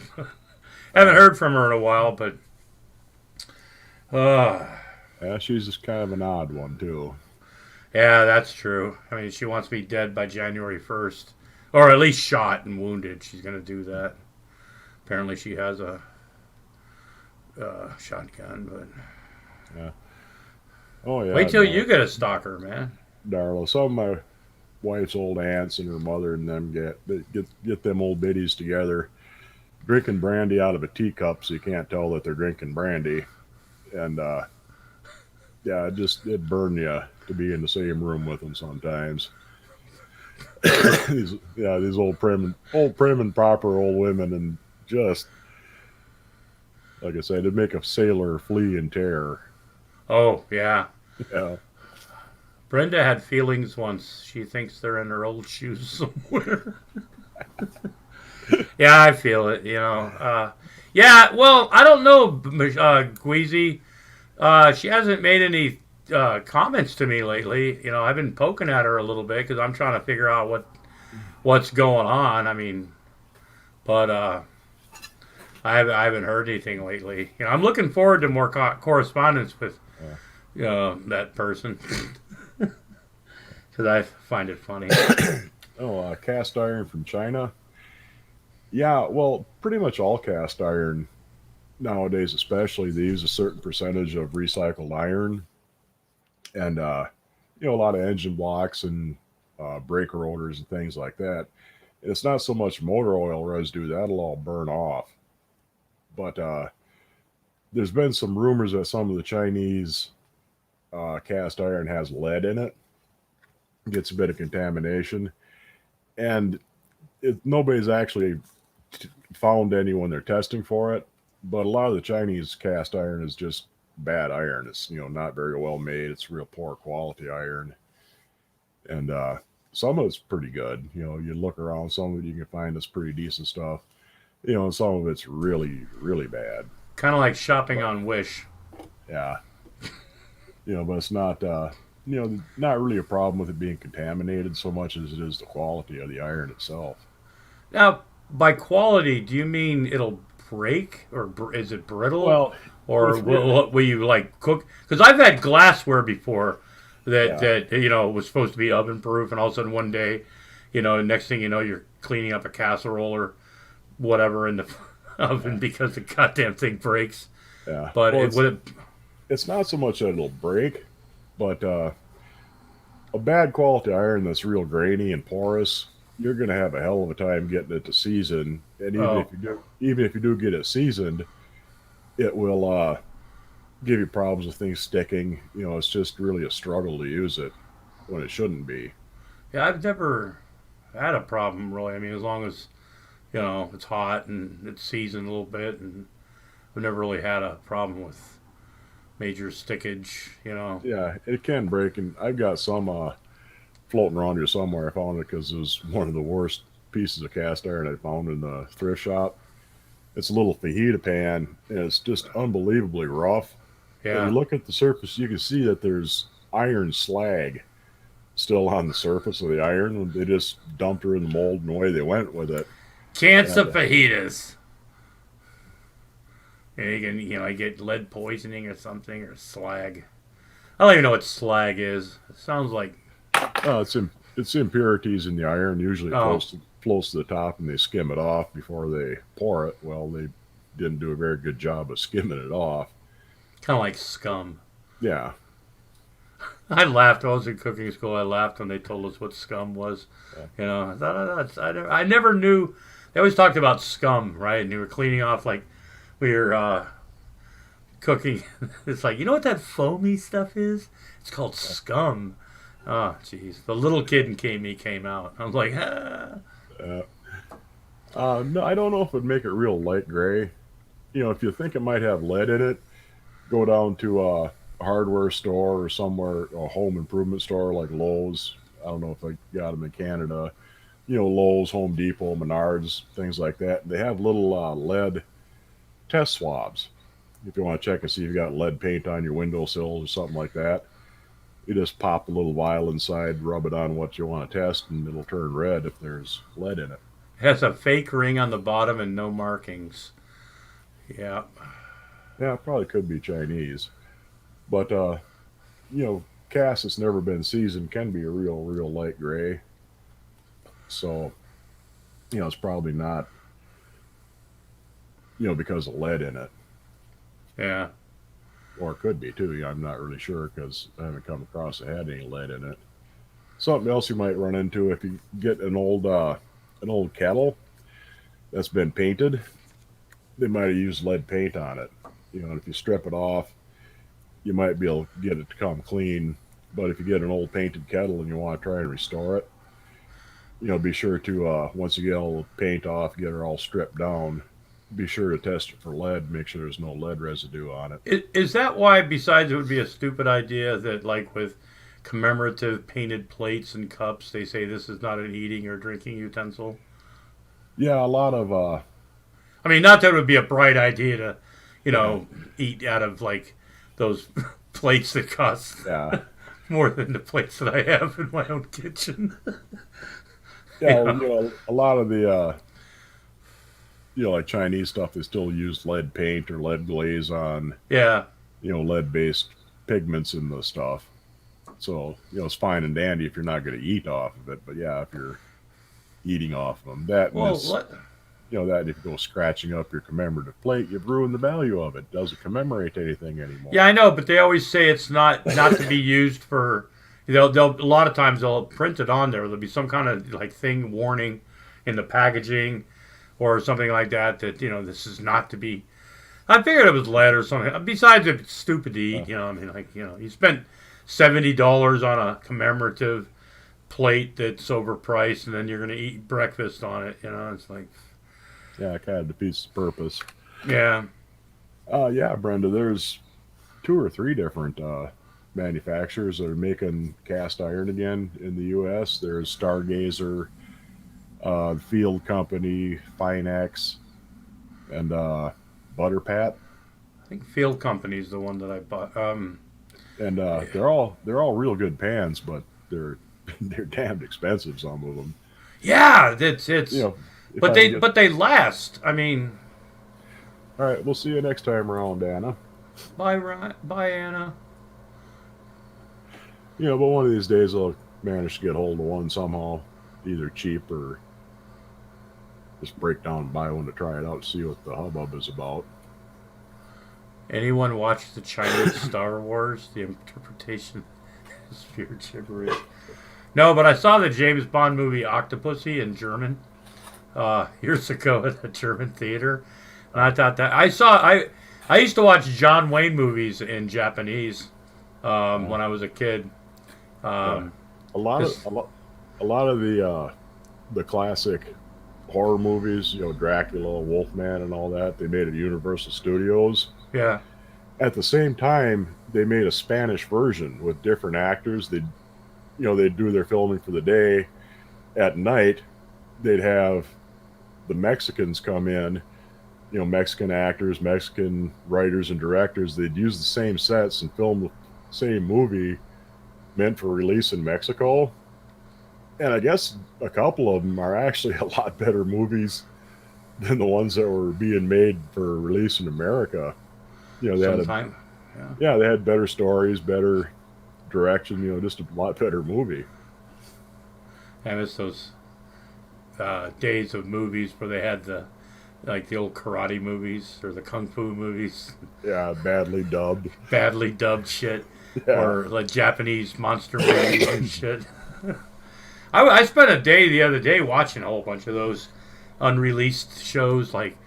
S2: Haven't heard from her in a while, but...
S1: Yeah, she's just kind of an odd one, too.
S2: Yeah, that's true. I mean, she wants me dead by January 1st. Or at least shot and wounded. She's going to do that. Apparently she has a shotgun, but...
S1: Yeah. Oh, yeah.
S2: Wait till you get a stalker, man.
S1: Darla, some of my wife's old aunts and her mother and them get them old biddies together, drinking brandy out of a teacup so you can't tell that they're drinking brandy. And, yeah, it burned you to be in the same room with them sometimes. these old prim and proper old women, and just, like I said, it'd make a sailor flee in terror.
S2: Oh, yeah.
S1: Yeah.
S2: Brenda had feelings once. She thinks they're in her old shoes somewhere. Yeah, I feel it, yeah, well, I don't know, Gweezy. She hasn't made any comments to me lately. I've been poking at her a little bit because I'm trying to figure out what's going on. I mean, but I haven't heard anything lately. I'm looking forward to more correspondence with that person. Because I find it funny.
S1: Cast iron from China. Yeah, well, pretty much all cast iron nowadays, especially, they use a certain percentage of recycled iron, and a lot of engine blocks and breaker rotors and things like that. And it's not so much motor oil residue, that'll all burn off. But there's been some rumors that some of the Chinese cast iron has lead in it. Gets a bit of contamination, and nobody's actually found any when they're testing for it. But a lot of the Chinese cast iron is just bad iron. It's not very well made. It's real poor quality iron, and some of it's pretty good. You look around, some of it you can find is pretty decent stuff. And some of it's really, really bad.
S2: Kind of like shopping on Wish.
S1: Yeah. But it's not. Not really a problem with it being contaminated so much as it is the quality of the iron itself.
S2: Now, by quality, do you mean it'll break, or is it brittle?
S1: Well,
S2: or will you cook? Because I've had glassware before that was supposed to be oven proof, and all of a sudden one day, next thing you know, you're cleaning up a casserole or whatever in the oven because the goddamn thing breaks.
S1: Yeah,
S2: but
S1: it's not so much that it'll break. But a bad quality iron that's real grainy and porous, you're going to have a hell of a time getting it to season. And even if you do get it seasoned, it will give you problems with things sticking. It's just really a struggle to use it when it shouldn't be.
S2: Yeah, I've never had a problem really. I mean, as long as it's hot and it's seasoned a little bit, and I've never really had a problem with major stickage,
S1: Yeah, it can break, and I've got some floating around here somewhere. I found it because it was one of the worst pieces of cast iron I found in the thrift shop. It's a little fajita pan, and it's just unbelievably rough. And you
S2: Yeah.
S1: look at the surface, you can see that there's iron slag still on the surface of the iron. They just dumped her in the mold, and away they went with it.
S2: Cancer
S1: And
S2: fajitas. And you can, get lead poisoning or something, or slag. I don't even know what slag is. It sounds like,
S1: it's impurities in the iron. Usually it
S2: oh,
S1: floats to the top, and they skim it off before they pour it. Well, they didn't do a very good job of skimming it off.
S2: kind of like scum.
S1: Yeah,
S2: I laughed. When I was in cooking school. I laughed when they told us what scum was.
S1: yeah,
S2: I thought, I never knew. They always talked about scum, right? And you were cleaning off like we were cooking. It's like, you know what that foamy stuff is? It's called scum. Oh, jeez. The little kid in me came out. I was like, ah.
S1: uh, no, I don't know if it'd make it real light gray. If you think it might have lead in it, go down to a hardware store or somewhere, a home improvement store like Lowe's. I don't know if I got them in Canada. Lowe's, Home Depot, Menards, things like that. They have little lead test swabs. If you want to check and see if you got lead paint on your windowsills or something like that, you just pop a little vial inside, rub it on what you want to test, and it'll turn red if there's lead in it.
S2: It has a fake ring on the bottom and no markings. Yeah.
S1: Yeah, it probably could be Chinese, but cast that's never been seasoned can be a real light gray. So it's probably not because of lead in it,
S2: Yeah.
S1: or it could be too. I'm not really sure because I haven't come across it had any lead in it. Something else you might run into if you get an old kettle that's been painted, they might have used lead paint on it. And if you strip it off, you might be able to get it to come clean. But if you get an old painted kettle and you want to try and restore it, be sure to once you get all the paint off, get her all stripped down. Be sure to test it for lead. Make sure there's no lead residue on it.
S2: Is that why, besides it would be a stupid idea, that like with commemorative painted plates and cups, they say this is not an eating or drinking utensil?
S1: Yeah, a lot of
S2: I mean, not that it would be a bright idea to,
S1: yeah,
S2: eat out of like those plates that cost
S1: yeah,
S2: more than the plates that I have in my own kitchen.
S1: yeah. A lot of the like Chinese stuff, they still use lead paint or lead glaze on
S2: Yeah.
S1: lead based pigments in the stuff. So it's fine and dandy if you're not going to eat off of it. But yeah, if you're eating off of them, that and
S2: Well,
S1: it's that if you go scratching up your commemorative plate, you've ruined the value of it. Doesn't commemorate anything anymore.
S2: yeah, I know, but they always say it's not to be used for. They'll a lot of times they'll print it on there. There'll be some kind of like thing warning in the packaging or something like that this is not to be. I figured it was lead or something. Besides, if it's stupid to eat, I mean, like you spent $70 on a commemorative plate that's overpriced, and then you're gonna eat breakfast on it. It's like,
S1: Yeah, it kind of defeats the purpose.
S2: yeah,
S1: Yeah, Brenda, there's two or three different manufacturers that are making cast iron again in the U.S. There's Stargazer, Field Company, Finex, and Butterpat,
S2: I think Field Company's the one that I bought.
S1: and they're all real good pans, but they're they're damned expensive. Some of them,
S2: Yeah, it's
S1: you know. If
S2: but
S1: I can
S2: they
S1: get
S2: but they last. I mean,
S1: All right, we'll see you next time around, Anna.
S2: bye Anna.
S1: But one of these days I'll manage to get hold of one somehow, either cheap or just break down and buy one to try it out, see what the hubbub is about.
S2: Anyone watch the Chinese Star Wars? The interpretation is pure gibberish. No, but I saw the James Bond movie Octopussy in German years ago at a German theater, and I thought that I used to watch John Wayne movies in Japanese when I was a kid.
S1: Yeah,
S2: Um,
S1: a lot of
S2: 'Cause-
S1: a lot of the classic horror movies, Dracula, Wolfman, and all that, they made at Universal Studios.
S2: yeah,
S1: At the same time, they made a Spanish version with different actors. They'd do their filming for the day. At night, they'd have the Mexicans come in Mexican actors, Mexican writers and directors. They'd use the same sets and film the same movie meant for release in Mexico. And I guess a couple of them are actually a lot better movies than the ones that were being made for release in America. They had
S2: Sometime. Yeah.
S1: they had better stories, better direction. Just a lot better movie.
S2: I miss those days of movies where they had the old karate movies or the kung fu movies,
S1: Yeah, badly dubbed.
S2: badly dubbed shit,
S1: Yeah,
S2: or like Japanese monster movies and shit. I spent a day the other day watching a whole bunch of those unreleased shows, like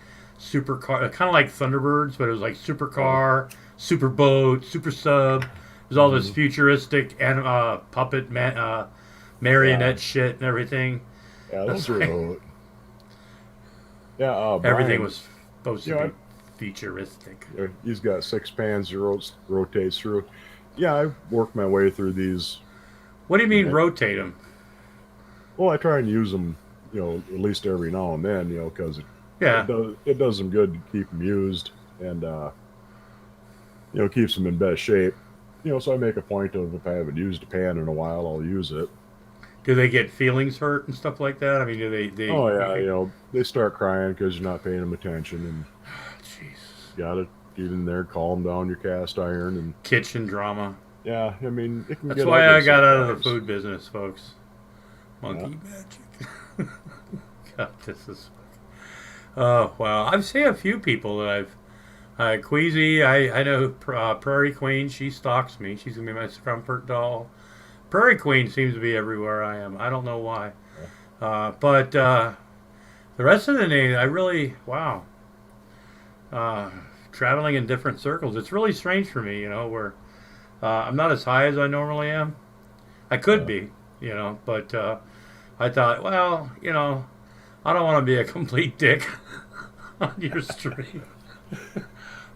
S2: Supercar, kind of like Thunderbirds, but it was like Supercar, Superboat, Super Sub. It was all this futuristic and puppet marionette shit and everything.
S1: yeah,
S2: That's
S1: those are.
S2: right.
S1: Yeah,
S2: Everything
S1: Brian,
S2: was supposed
S1: you
S2: to
S1: know,
S2: be futuristic.
S1: he's got six pans he rotates through. Yeah, I work my way through these.
S2: What do you mean
S1: Yeah.
S2: rotate them?
S1: Well, I try and use them, at least every now and then, because
S2: Yeah.
S1: it does them good to keep them used and, keeps them in best shape. So I make a point of if I haven't used a pan in a while, I'll use it.
S2: Do they get feelings hurt and stuff like that? I mean, do they
S1: Oh yeah, they start crying because you're not paying them attention, and
S2: Jesus.
S1: you gotta get in there, calm down your cast iron, and
S2: Kitchen drama.
S1: yeah, I mean it can
S2: That's
S1: get
S2: why
S1: ugly
S2: I got out of the
S1: sometimes.
S2: food business, folks. Monkey magic. God, this is. Oh wow! I've seen a few people that Queasy. I know Prairie Queen. She stalks me. She's gonna be my Scrumpert doll. Prairie Queen seems to be everywhere I am. I don't know why. But the rest of the name, I really, wow. Traveling in different circles. It's really strange for me, where I'm not as high as I normally am. I could be, but I thought, well, I don't want to be a complete dick on your stream.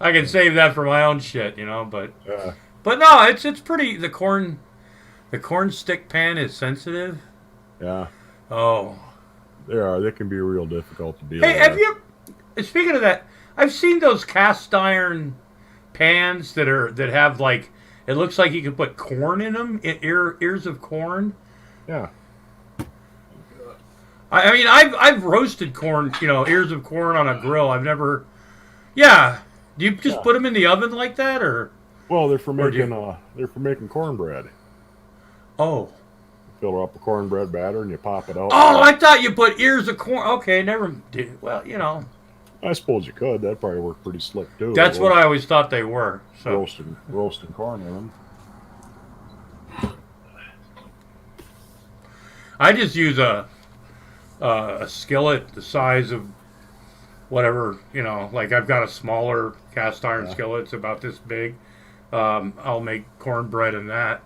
S2: I can save that for my own shit, but
S1: Yeah,
S2: no, it's pretty. The corn stick pan is sensitive.
S1: yeah,
S2: Oh.
S1: they are. They can be real difficult to deal
S2: Hey,
S1: with.
S2: have you? Speaking of that, I've seen those cast iron pans that have like it looks like you can put corn in them, ears of corn.
S1: Yeah,
S2: I mean, I've roasted corn, ears of corn on a grill. I've never. Yeah. Do you just
S1: Yeah.
S2: put them in the oven like that, or?
S1: well, they're for
S2: Or do you-
S1: making cornbread.
S2: Oh.
S1: Fill up a cornbread batter and you pop it out.
S2: Oh, I thought you put ears of corn. Okay, never. Well,
S1: I suppose you could. That'd probably work pretty slick too.
S2: that's what I always thought they were. So.
S1: roasting corn in them.
S2: I just use a skillet the size of whatever, like I've got a smaller cast iron skillet. It's about this big. I'll make cornbread in that.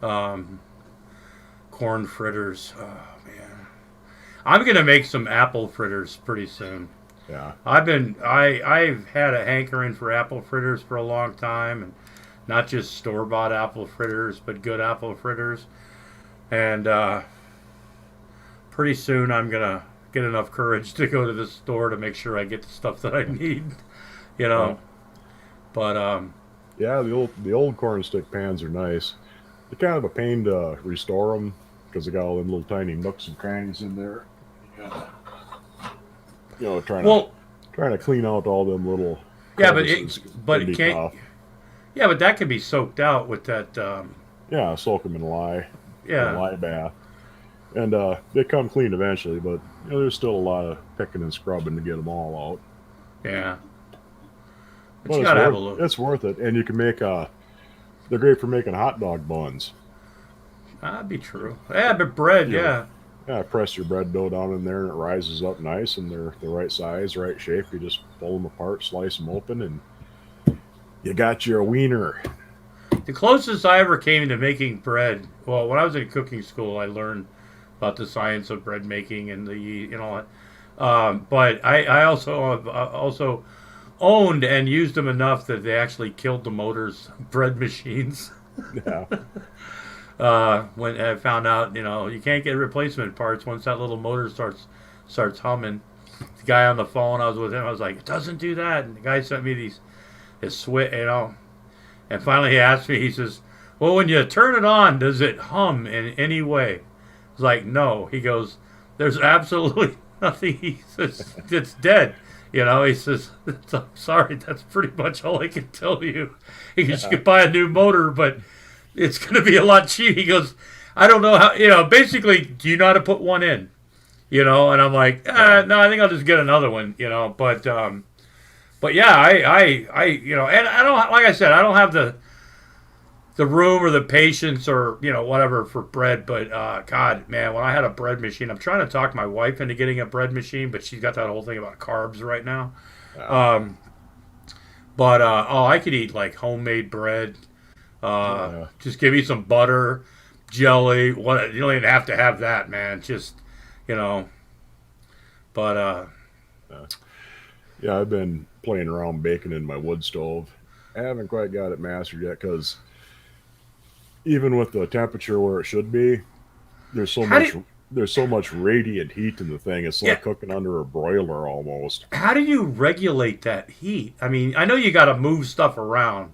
S2: Corn fritters. Oh, man. I'm going to make some apple fritters pretty soon.
S1: Yeah,
S2: I've had a hankering for apple fritters for a long time, and not just store-bought apple fritters, but good apple fritters. And pretty soon I'm gonna get enough courage to go to the store to make sure I get the stuff that I need.
S1: Yeah.
S2: But
S1: yeah. The old corn stick pans are nice. They're kind of a pain to restore them because they got all them little tiny nooks and crannies in there. Trying to clean out all them little.
S2: yeah, but
S1: crevices
S2: but
S1: can
S2: it
S1: be
S2: can't.
S1: tough.
S2: Yeah, but that can be soaked out with that.
S1: Yeah, soak them in lye.
S2: Yeah.
S1: Lye bath. And they come clean eventually, but there's still a lot of picking and scrubbing to get them all out.
S2: Yeah. But
S1: Well,
S2: you
S1: it's
S2: gotta have a
S1: worth,
S2: little.
S1: it's worth it, and you can make they're great for making hot dog buns.
S2: That'd be true. Yeah, but bread.
S1: Yeah.
S2: Yeah.
S1: Press your bread dough down in there, and it rises up nice, and they're the right size, right shape. You just pull them apart, slice them open, and you got your wiener.
S2: The closest I ever came to making bread, well, when I was in cooking school, I learned about the science of bread making and but I also owned and used them enough that they actually killed the motors bread machines.
S1: Yeah,
S2: When I found out, you can't get replacement parts once that little motor starts humming. guy on the phone. I was with him. I was like, it doesn't do that. And the guy sent me his switch, And finally he asked me, he says, well, when you turn it on, does it hum in any way? I was like, no. He goes, there's absolutely nothing. He says, it's dead. He says, I'm sorry, that's pretty much all I can tell you. He goes, you could buy a new motor, but it's going to be a lot cheap. He goes, I don't know how, basically, do you know how to put one in? And I'm like, no, I think I'll just get another one, but yeah, I and I don't, like I said, I don't have the room or the patience or, whatever for bread, but God, man, when I had a bread machine, I'm trying to talk my wife into getting a bread machine, but she's got that whole thing about carbs right now. But I could eat like homemade bread. Just give me some butter, jelly. What, you don't even have to have that, man. Just, but
S1: yeah, I've been playing around baking in my wood stove. I haven't quite got it mastered yet because even with the temperature where it should be, there's so much radiant heat in the thing. It's like cooking under a broiler almost.
S2: How do you regulate that heat? I mean, I know you got to move stuff around.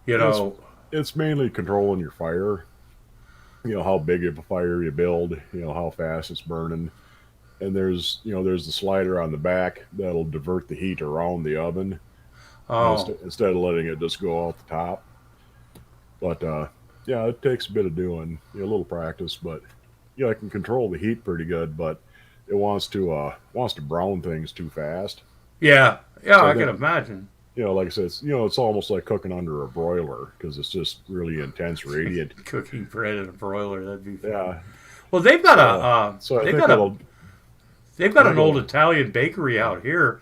S1: It's mainly controlling your fire. How big of a fire you build. How fast it's burning. And there's the slider on the back that'll divert the heat around the oven. Instead of letting it just go out the top. But yeah, it takes a bit of doing, a little practice, but I can control the heat pretty good, but it wants to brown things too fast.
S2: Yeah, I can imagine.
S1: Like I said, it's almost like cooking under a broiler because it's just really intense radiant.
S2: Cooking bread in a broiler, that'd be fun.
S1: Yeah.
S2: Well, they've got they've got an old Italian bakery out here.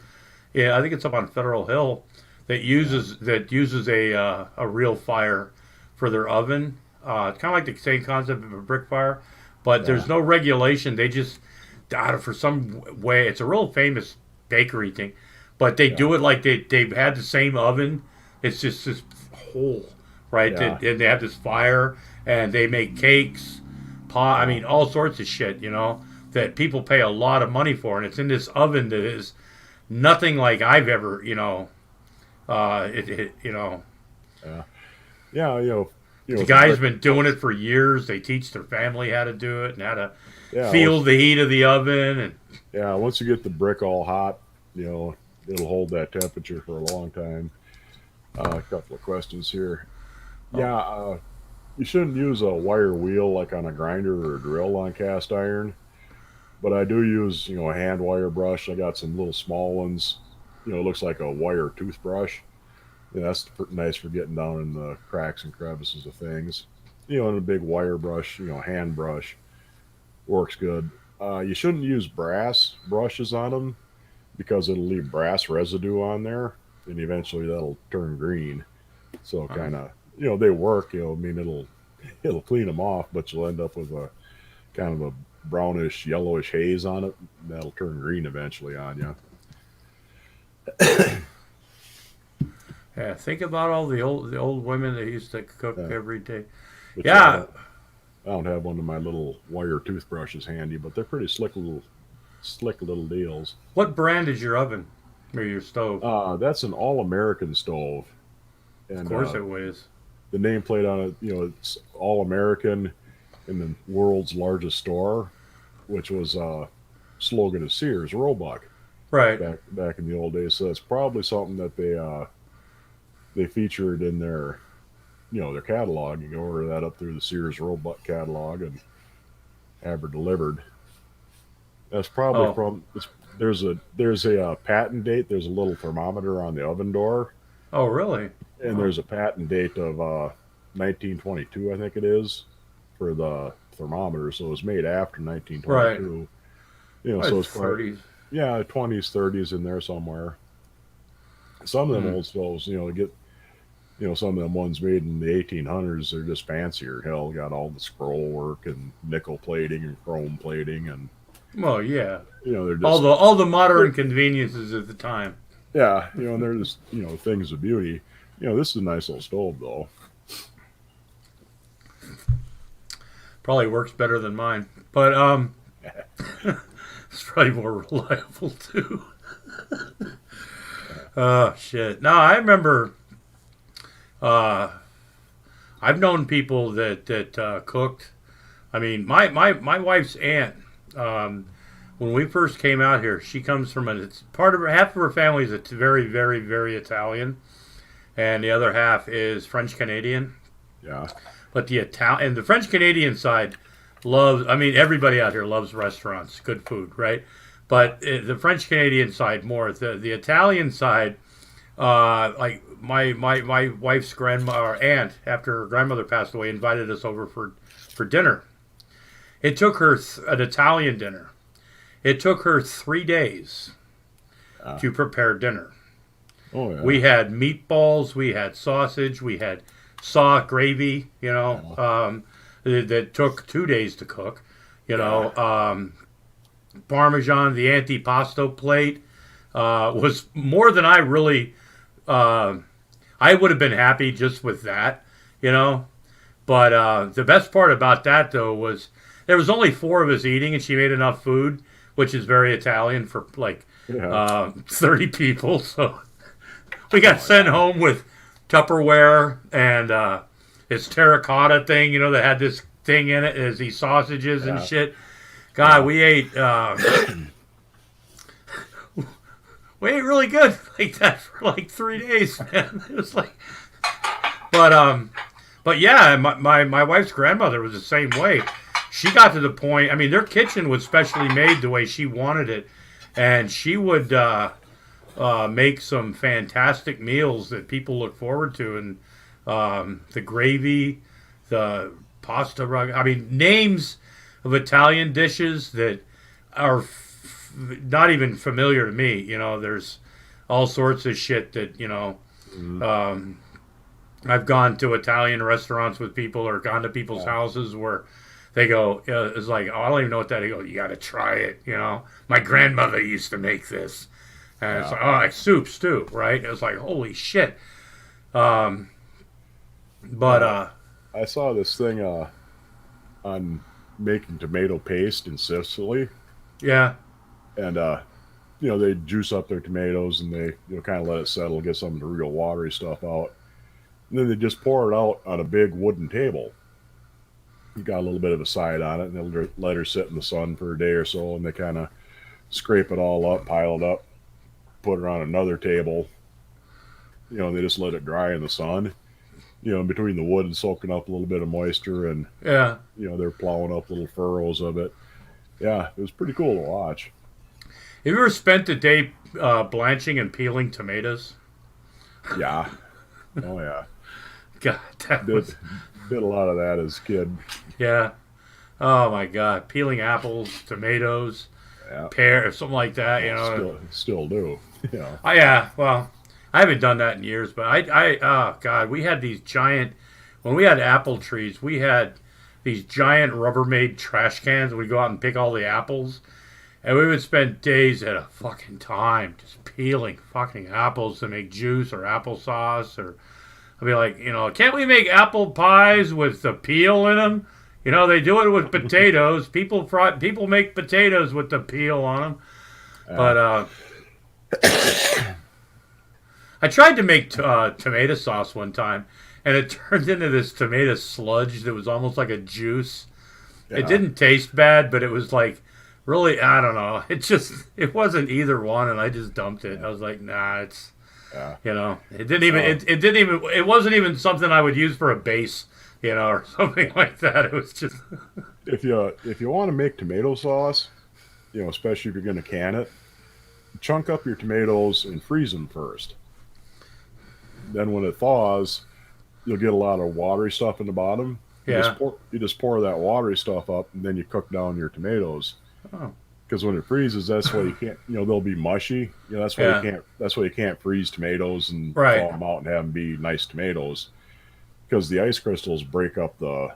S2: Yeah, I think it's up on Federal Hill that uses a real fire for their oven. It's kind of like the same concept of a brick fire, but there's no regulation. They just, for some way, it's a real famous bakery thing, but they do it like they've had the same oven. It's just this hole, right?
S1: Yeah.
S2: And they have this fire, and they make cakes, I mean, all sorts of shit, that people pay a lot of money for, and it's in this oven that is nothing like I've ever,
S1: Yeah.
S2: The guy's been doing it for years. They teach their family how to do it and how to feel the heat of the oven. And
S1: once you get the brick all hot, it'll hold that temperature for a long time. A couple of questions here. You shouldn't use a wire wheel like on a grinder or a drill on cast iron, but I do use a hand wire brush. I got some little small ones. It looks like a wire toothbrush. That's nice for getting down in the cracks and crevices of things. And a big wire brush, hand brush, works good. You shouldn't use brass brushes on them because it'll leave brass residue on there, and eventually that'll turn green. So kind of, they work. I mean, it'll clean them off, but you'll end up with a kind of a brownish, yellowish haze on it. That'll turn green eventually on you.
S2: Yeah, think about all the old women that used to cook every day.
S1: Which
S2: Yeah,
S1: I don't have one of my little wire toothbrushes handy, but they're pretty slick little deals.
S2: what brand is your oven or your stove?
S1: That's an All-American stove, and
S2: Of course it was.
S1: the nameplate on it, it's All-American in the world's largest store, which was slogan of Sears Roebuck
S2: Right.
S1: back in the old days. So that's probably something that they featured in their their catalog. You can order that up through the Sears Roebuck catalog and have her delivered. That's probably
S2: Oh.
S1: there's a patent date. There's a little thermometer on the oven door,
S2: Oh, really?
S1: and there's a patent date of 1922, I think it is, for the thermometer. So it was made after 1922. So it's quite,
S2: 30s.
S1: 20s, 30s in there somewhere. Some of them
S2: Hmm.
S1: old stoves, get some of them ones made in the 1800s, they're just fancier. Hell, got all the scroll work and nickel plating and chrome plating, and
S2: Well, yeah.
S1: they're just
S2: All the modern conveniences at the time.
S1: and they're just things of beauty. This is a nice little stove though.
S2: Probably works better than mine, but it's probably more reliable too. Oh shit! No, I remember. Uh, I've known people that cooked. I mean, my wife's aunt. Um, when we first came out here, she comes from it's part of her half of her family is very very very Italian, and the other half is French Canadian.
S1: Yeah.
S2: But the Italian and the French Canadian side loves. I mean, everybody out here loves restaurants, good food, right? But the French Canadian side more. The Italian side, like my wife's grandma or aunt, after her grandmother passed away, invited us over for dinner. It took her an Italian dinner. It took her 3 days to prepare dinner.
S1: Oh yeah.
S2: We had meatballs, we had sausage, we had gravy, that took 2 days to cook. Parmesan, the antipasto plate was more than I really. I would have been happy just with that, you know. But the best part about that though was there was only four of us eating, and she made enough food, which is very Italian for like 30 people. So we got sent home with Tupperware and this terracotta thing, that had this thing in it, as these sausages and shit. God, we ate really good like that for like 3 days, man. It was like, but yeah, my wife's grandmother was the same way. She got to the point. I mean, their kitchen was specially made the way she wanted it, and she would make some fantastic meals that people look forward to, and the gravy, the pasta. I mean, names of Italian dishes that are not even familiar to me. There's all sorts of shit that I've gone to Italian restaurants with people or gone to people's houses where they go, it's like, oh, I don't even know what that is. They go, you got to try it. My grandmother used to make this. And it's like, oh, like soup, stew, right? It was like, holy shit. I
S1: saw this thing on making tomato paste in Sicily.
S2: Yeah.
S1: And, they juice up their tomatoes and they, kind of let it settle, get some of the real watery stuff out. And then they just pour it out on a big wooden table. You got a little bit of a side on it, and they'll let her sit in the sun for a day or so, and they kind of scrape it all up, pile it up, put her on another table. They just let it dry in the sun. In between the wood and soaking up a little bit of moisture, and they're plowing up little furrows of it. Yeah, it was pretty cool to watch.
S2: Have you ever spent a day blanching and peeling tomatoes?
S1: Yeah. Oh yeah.
S2: God, that was...
S1: Did a lot of that as a kid.
S2: Yeah. Oh my God, peeling apples, tomatoes, pears, something like that.
S1: Still do.
S2: Oh yeah. Well, I haven't done that in years, but oh God, we had these giant. When we had apple trees, we had these giant Rubbermaid trash cans. We'd go out and pick all the apples, and we would spend days at a fucking time just peeling fucking apples to make juice or applesauce, or I'd be like, can't we make apple pies with the peel in them? They do it with potatoes. People make potatoes with the peel on them. But I tried to make tomato sauce one time, and it turned into this tomato sludge that was almost like a juice. Yeah. It didn't taste bad, but it was like really, I don't know. It wasn't either one, and I just dumped it. I was like, nah, it's... Yeah. It wasn't even something I would use for a base, or something like that. It was just
S1: if you want to make tomato sauce, especially if you're going to can it, chunk up your tomatoes and freeze them first. Then when it thaws, you'll get a lot of watery stuff in the bottom.
S2: Yeah.
S1: You just pour that watery stuff up, and then you cook down your tomatoes.
S2: Oh.
S1: Because when it freezes, that's why you can't. They'll be mushy. That's why you can't. That's why you can't freeze tomatoes and thaw them out and have them be nice tomatoes. Because the ice crystals break up the,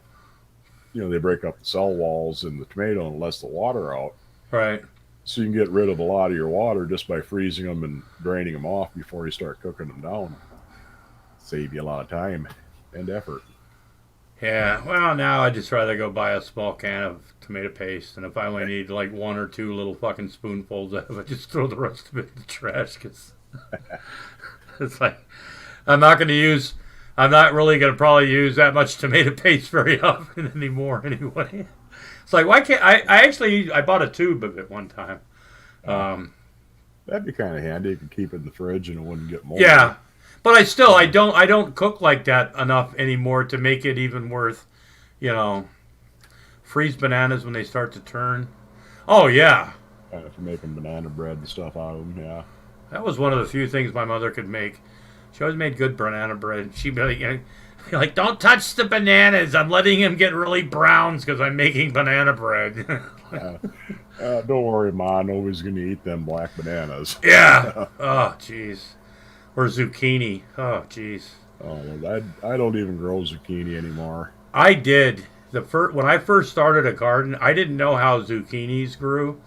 S1: they break up the cell walls in the tomato and lets the water out.
S2: Right.
S1: So you can get rid of a lot of your water just by freezing them and draining them off before you start cooking them down. Save you a lot of time and effort.
S2: Yeah, well, now I just rather go buy a small can of tomato paste, and if I only need like one or two little fucking spoonfuls of it, I just throw the rest of it in the trash because it's like I'm not going to use. I'm not really going to probably use that much tomato paste very often anymore. Anyway, it's like why can't I bought a tube of it one time. Um,
S1: That'd be kind of handy. You could keep it in the fridge and it wouldn't get moldy.
S2: yeah, but I don't cook like that enough anymore to make it even worth, you know, freeze bananas when they start to turn. Oh yeah,
S1: For making banana bread and stuff out of them. Yeah.
S2: that was one of the few things my mother could make. She always made good banana bread. She'd be like, like, don't touch the bananas. I'm letting them get really browns because I'm making banana bread.
S1: Don't worry, Ma. Nobody's going to eat them black bananas.
S2: Yeah. Oh, jeez. Or zucchini. Oh, jeez.
S1: I don't even grow zucchini anymore.
S2: I did. When I first started a garden, I didn't know how zucchinis grew.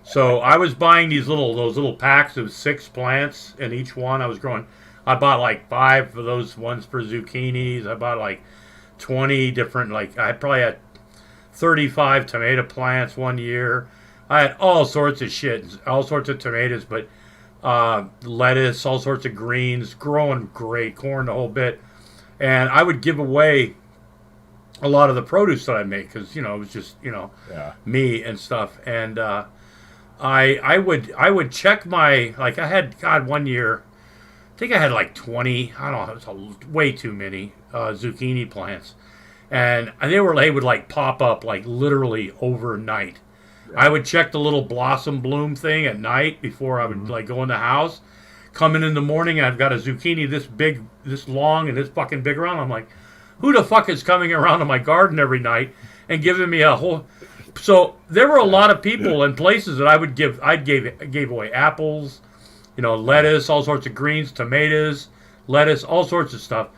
S2: So I was buying those little packs of 6 plants, and each one I was growing. I bought like 5 of those ones for zucchinis. I bought like 20 different, like I probably had 35 tomato plants one year. I had all sorts of shit, all sorts of tomatoes, but lettuce, all sorts of greens, growing great, corn, the whole bit. And I would give away a lot of the produce that I make because it was just
S1: Yeah.
S2: me and stuff. And I would check my I had one year. I think I had like 20. I don't know. It was way too many zucchini plants, and they would like pop up like literally overnight. I would check the little blossom bloom thing at night before I would like go in the house. Come in the morning, and I've got a zucchini this big, this long, and this fucking big around. I'm like, who the fuck is coming around to my garden every night and giving me a whole? So there were a lot of people and places that I gave away apples, lettuce, all sorts of greens, tomatoes, lettuce, all sorts of stuff.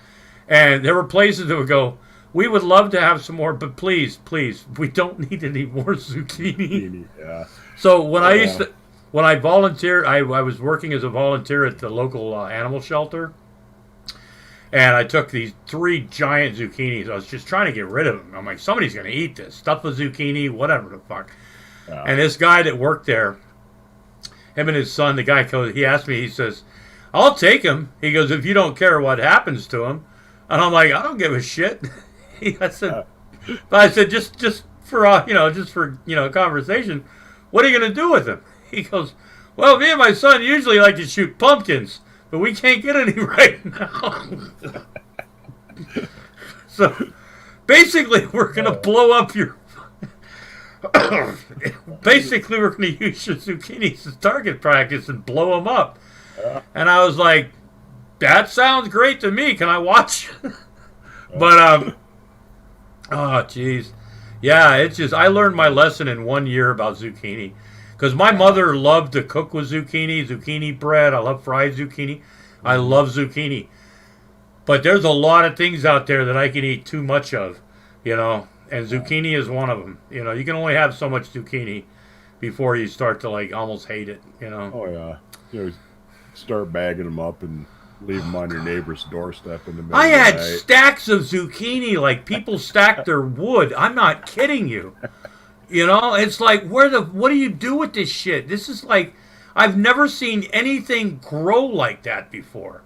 S2: And there were places that would go, we would love to have some more, but please, we don't need any more zucchini.
S1: Yeah.
S2: So when I volunteered, I was working as a volunteer at the local animal shelter. And I took these 3 giant zucchinis. I was just trying to get rid of them. I'm like, somebody's going to eat this. Stuff a zucchini, whatever the fuck.
S1: Yeah.
S2: And this guy that worked there, him and his son, the guy, he asked me, he says, I'll take him. He goes, if you don't care what happens to him. And I'm like, I don't give a shit. I said, just for, conversation, what are you going to do with him? He goes, well, me and my son usually like to shoot pumpkins, but we can't get any right now. So basically, we're going to blow up your... Basically, we're going to use your zucchinis as target practice and blow them up. And I was like, that sounds great to me. Can I watch? But, oh, jeez. Yeah, it's just, I learned my lesson in 1 year about zucchini. Because my mother loved to cook with zucchini bread. I love fried zucchini. I love zucchini. But there's a lot of things out there that I can eat too much of, and zucchini is one of them. You can only have so much zucchini before you start to, like, almost hate it,
S1: Oh, yeah. Start bagging them up and leave them on your neighbor's doorstep in the middle
S2: I
S1: of the
S2: had
S1: night.
S2: stacks of zucchini like people stack their wood. I'm not kidding you. It's like, what do you do with this shit? This is like, I've never seen anything grow like that before.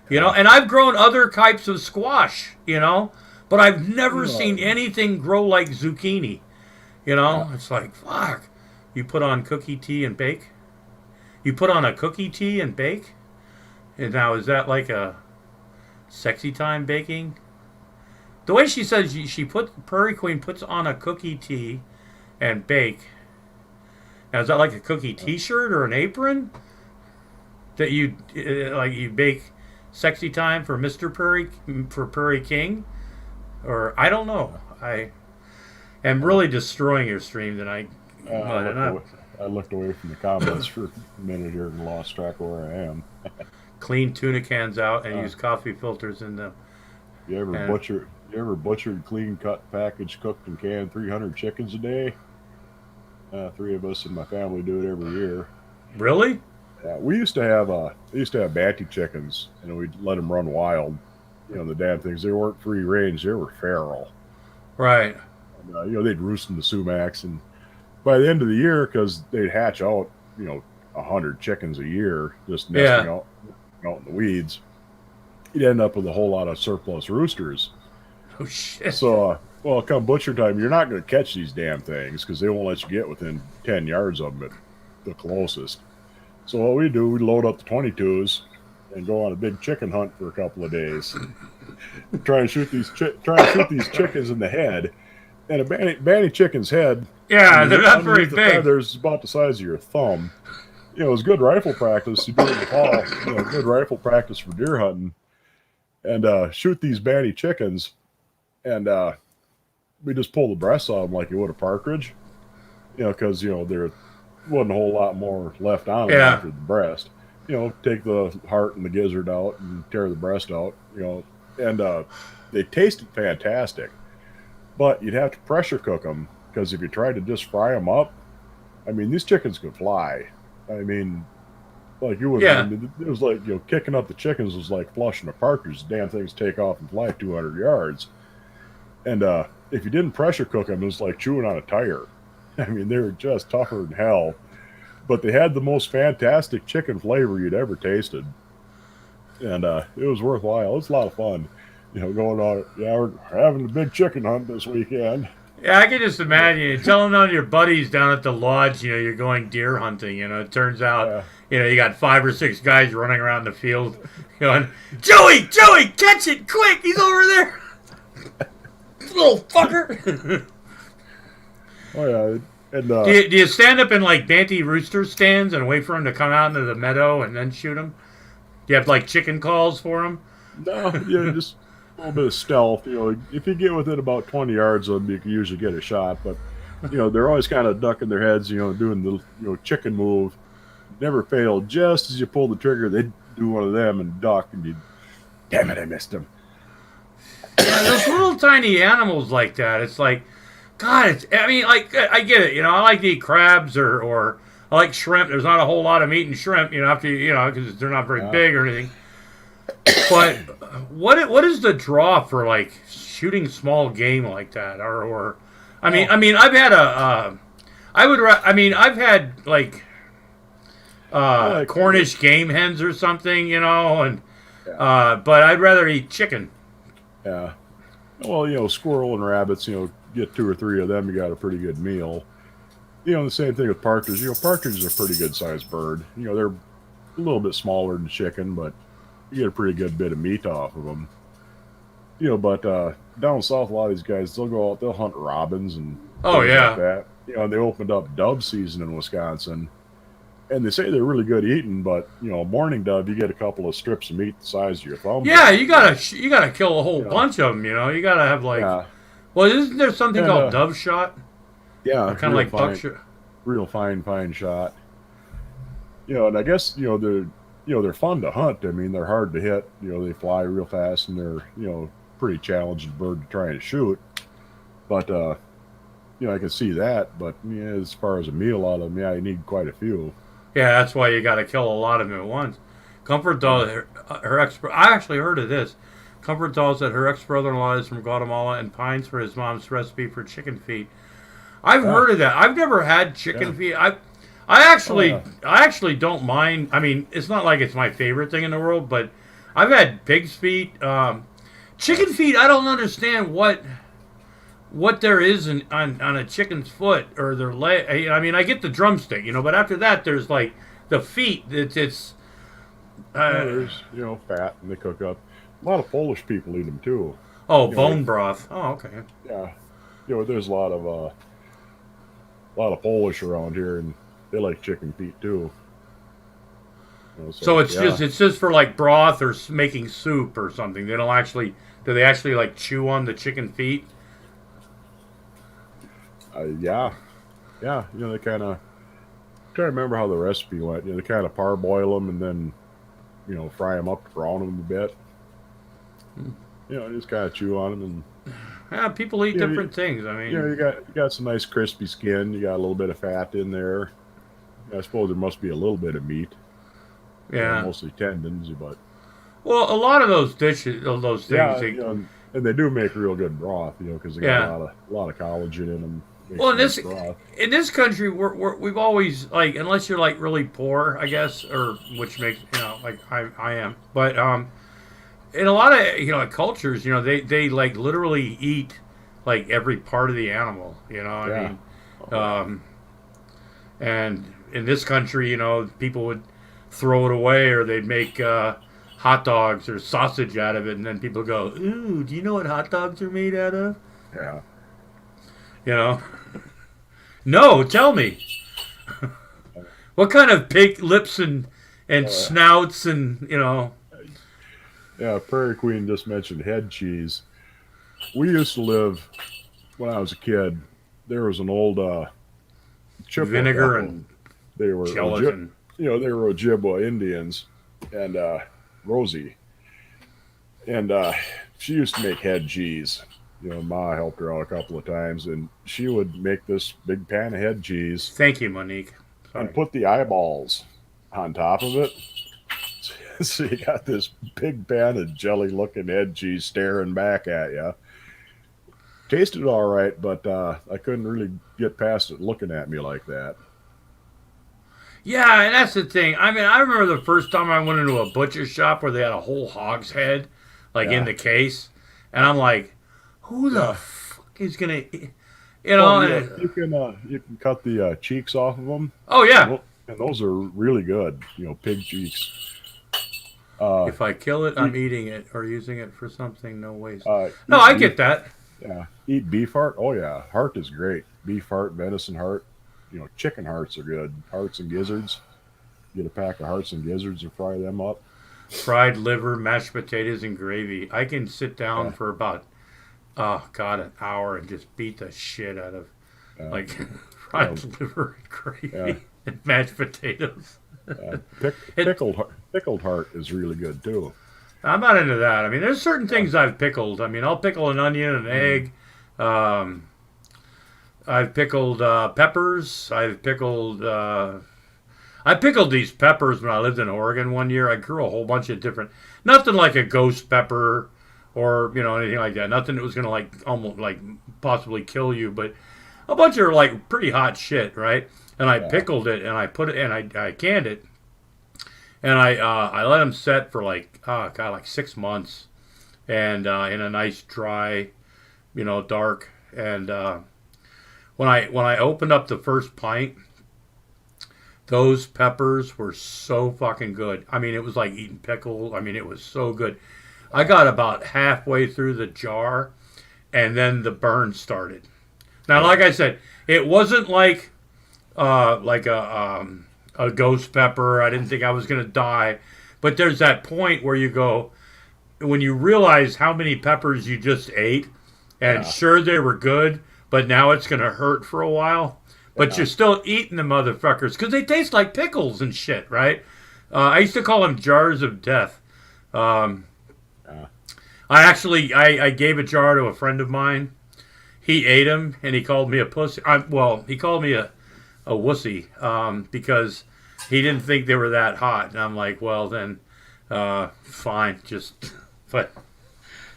S2: And I've grown other types of squash, but I've never seen anything grow like zucchini. It's like, fuck. You put on cookie tea and bake? You put on a cookie tea and bake? And now, is that like a sexy time baking? The way she says Prairie Queen puts on a cookie tea and bake. Now, is that like a cookie T-shirt or an apron that you bake sexy time for Prairie King, or I don't know. I am really destroying your stream tonight.
S1: I looked away from the comments for a minute here and lost track of where I am.
S2: Clean tuna cans out and use coffee filters in them.
S1: You ever butchered, clean cut, packaged, cooked, and canned 300 chickens a day? 3 of us in my family do it every year.
S2: Really?
S1: We used to have Banty chickens, and we'd let them run wild. The damn things, they weren't free range; they were feral.
S2: Right.
S1: And, they'd roost in the sumacs, and by the end of the year, because they'd hatch out, 100 chickens a year just nesting
S2: Yeah.
S1: out in the weeds, you'd end up with a whole lot of surplus roosters.
S2: Oh shit.
S1: So, well, come butcher time, you're not going to catch these damn things because they won't let you get within 10 yards of them at the closest. So what we do, we load up the 22s and go on a big chicken hunt for a couple of days. Try and shoot these chickens in the head. And a banty chicken's head,
S2: Yeah, they're not very
S1: the
S2: big.
S1: feathers about the size of your thumb. It was good rifle practice. You do it in the fall. Good rifle practice for deer hunting. And shoot these banty chickens, and we just pull the breasts off them like you would a partridge. Because there wasn't a whole lot more left on them
S2: Yeah.
S1: after the breast. Take the heart and the gizzard out and tear the breast out. And they tasted fantastic. But you'd have to pressure cook them, because if you tried to just fry them up, I mean, these chickens could fly. I mean, like you would.
S2: Yeah.
S1: I mean, it was like kicking up the chickens was like flushing a partridge. The damn things take off and fly 200 yards. And if you didn't pressure cook them, it was like chewing on a tire. I mean, they were just tougher than hell. But they had the most fantastic chicken flavor you'd ever tasted, and it was worthwhile. It was a lot of fun. Going on, we're having a big chicken hunt this weekend.
S2: Yeah, I can just imagine you telling all your buddies down at the lodge, you're going deer hunting. It turns out, you got 5 or 6 guys running around the field going, Joey, catch it, quick, he's over there. Little fucker.
S1: Oh, yeah. And,
S2: do you stand up in like banty rooster stands and wait for them to come out into the meadow and then shoot them? Do you have like chicken calls for them?
S1: No, just a little bit of stealth. If you get within about 20 yards of them, you can usually get a shot. But, they're always kind of ducking their heads, doing the chicken move. Never fail. Just as you pull the trigger, they'd do one of them and duck, and you, damn it, I missed him.
S2: Yeah, those little tiny animals like that. It's like, God, I get it. I like to eat crabs or I like shrimp. There's not a whole lot of meat in shrimp, after because they're not very big or anything. But what is the draw for like shooting small game like that? I've had like Cornish game hens or something, but I'd rather eat chicken.
S1: Yeah. Well, squirrel and rabbits, get 2 or 3 of them, you got a pretty good meal. The same thing with partridges. Partridges are a pretty good sized bird. They're a little bit smaller than chicken, but you get a pretty good bit of meat off of them. But down south, a lot of these guys, they'll go out, they'll hunt robins and things like that. And they opened up dove season in Wisconsin. And they say they're really good eating, but a morning dove, you get a couple of strips of meat the size of your thumb.
S2: Yeah, you gotta kill a whole bunch of them. You gotta have like.
S1: Yeah.
S2: Well, isn't there something called dove shot?
S1: Yeah,
S2: Kind of like buckshot.
S1: Real fine shot. And I guess they're fun to hunt. I mean, they're hard to hit. They fly real fast, and they're pretty challenging bird to try and shoot. But I can see that. But as far as a meal out of them, you need quite a few.
S2: Yeah, that's why you got to kill a lot of them at once. Comfort doll, her ex. I actually heard of this. Comfort doll said her ex-brother-in-law is from Guatemala and pines for his mom's recipe for chicken feet. I've heard of that. I've never had chicken feet. I actually don't mind. I mean, it's not like it's my favorite thing in the world, but I've had pig's feet. Chicken feet, I don't understand what there is on a chicken's foot or their leg. I mean, I get the drumstick, but after that, there's like the feet. There's
S1: fat, and they cook up. A lot of Polish people eat them too.
S2: Oh, bone broth. Oh, okay.
S1: Yeah, there's a lot of Polish around here, and they like chicken feet too.
S2: So it's just for like broth or making soup or something. They don't actually. Do they actually like chew on the chicken feet?
S1: Yeah. They kind of. I'm trying to remember how the recipe went. They kind of parboil them and then, fry them up to brown them a bit. Just kind of chew on them and.
S2: Yeah, people eat different things. I mean,
S1: you got some nice crispy skin. You got a little bit of fat in there. I suppose there must be a little bit of meat.
S2: Yeah,
S1: mostly tendons, but.
S2: Well, a lot of those dishes, those things,
S1: And they do make real good broth, because they got
S2: Yeah.
S1: a lot of collagen in them. Makes
S2: Well,
S1: a nice broth.
S2: in this country, we've always like, unless you're like really poor, I guess, or which makes like I am, but in a lot of like cultures, they like literally eat like every part of the animal. I
S1: Yeah.
S2: mean,
S1: Oh yeah.
S2: um, and in this country, people would throw it away or they'd make hot dogs or sausage out of it, and then people go, "Ooh, do you know what hot dogs are made out of?"
S1: Yeah.
S2: You know, no, tell me. What kind of pig lips and
S1: Oh
S2: snouts and
S1: yeah. Yeah. Prairie Queen just mentioned head cheese. We used to live when I was a kid. There was an old Chippewa
S2: vinegar
S1: couple.
S2: and
S1: They were
S2: gelatin?
S1: they were Ojibwa Indians, and Rosie, and she used to make head cheese. Ma helped her out a couple of times, and she would make this big pan of head cheese
S2: Thank you, Monique.
S1: and
S2: Sorry.
S1: put the eyeballs on top of it. So you got this big pan of jelly-looking head cheese staring back at you. Tasted all right, but I couldn't really get past it looking at me like that.
S2: Yeah, and that's the thing. I mean, I remember the first time I went into a butcher shop where they had a whole hog's head, like in
S1: Yeah,
S2: the case, and I'm like, who the
S1: yeah.
S2: fuck is gonna,
S1: Well,
S2: And,
S1: you can cut the cheeks off of them,
S2: oh
S1: and,
S2: yeah,
S1: and those are really good. Pig cheeks. Uh,
S2: if I kill it, I'm
S1: eat
S2: eating it or using it for something. No waste. No,
S1: eat
S2: I
S1: beef.
S2: get that.
S1: Yeah, eat beef heart. Oh yeah, heart is great. Beef heart, venison heart. Chicken hearts are good. Hearts and gizzards. Get a pack of hearts and gizzards and fry them up.
S2: Fried liver, mashed potatoes, and gravy. I can sit down
S1: Yeah,
S2: for about, oh god, an hour and just beat the shit out of
S1: yeah,
S2: like
S1: yeah,
S2: fried liver and
S1: yeah.
S2: gravy and mashed potatoes. It
S1: Pickled heart is really good too.
S2: I'm not into that. I mean, there's certain
S1: Yeah.
S2: things I've pickled. I mean, I'll pickle an onion, an
S1: Mm.
S2: egg. Um, I've pickled peppers. I pickled these peppers when I lived in Oregon one year. I grew a whole bunch of different, nothing like a ghost pepper or anything like that. Nothing that was gonna like almost like possibly kill you, but a bunch of like pretty hot shit, right? And I
S1: Yeah,
S2: pickled it and I put it and I canned it and I let them set for like oh god like 6 months and in a nice dry dark and when I opened up the first pint, those peppers were so fucking good. I mean, it was like eating pickle. I mean, it was so good. I got about halfway through the jar, and then the burn started. Now,
S1: yeah,
S2: like I said, it wasn't like a ghost pepper. I didn't think I was gonna die, but there's that point where you go when you realize how many peppers you just ate, and
S1: yeah,
S2: sure they were good, but now it's gonna hurt for a while. But
S1: yeah,
S2: you're still eating the motherfuckers because they taste like pickles and shit, right? I used to call them jars of death. Um,
S1: yeah.
S2: I gave a jar to a friend of mine. He ate them and he called me a pussy. Well, he called me a wussy because he didn't think they were that hot. And I'm like, well then, fine. Just but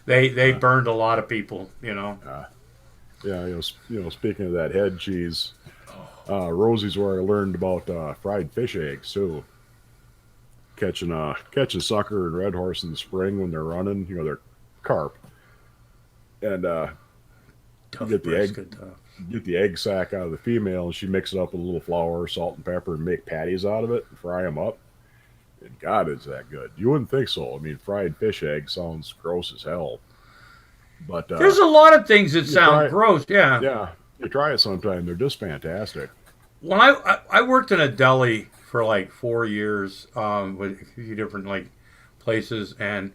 S2: they
S1: Yeah.
S2: burned a lot of people.
S1: Yeah. Yeah, speaking of that head cheese, Rosie's where I learned about fried fish eggs too. Catch a sucker and red horse in the spring when they're running, they're carp, and
S2: Tough
S1: get the egg
S2: brisket, tough.
S1: get the egg sac out of the female, and she mixes it up with a little flour, salt, and pepper, and make patties out of it and fry them up. And God, is that good? You wouldn't think so. I mean, fried fish egg sounds gross as hell, but
S2: There's a lot of things that
S1: you try
S2: sound
S1: it.
S2: gross. Yeah.
S1: Yeah, you try it sometime. They're just fantastic.
S2: When I worked in a deli for like 4 years with a few different like places, and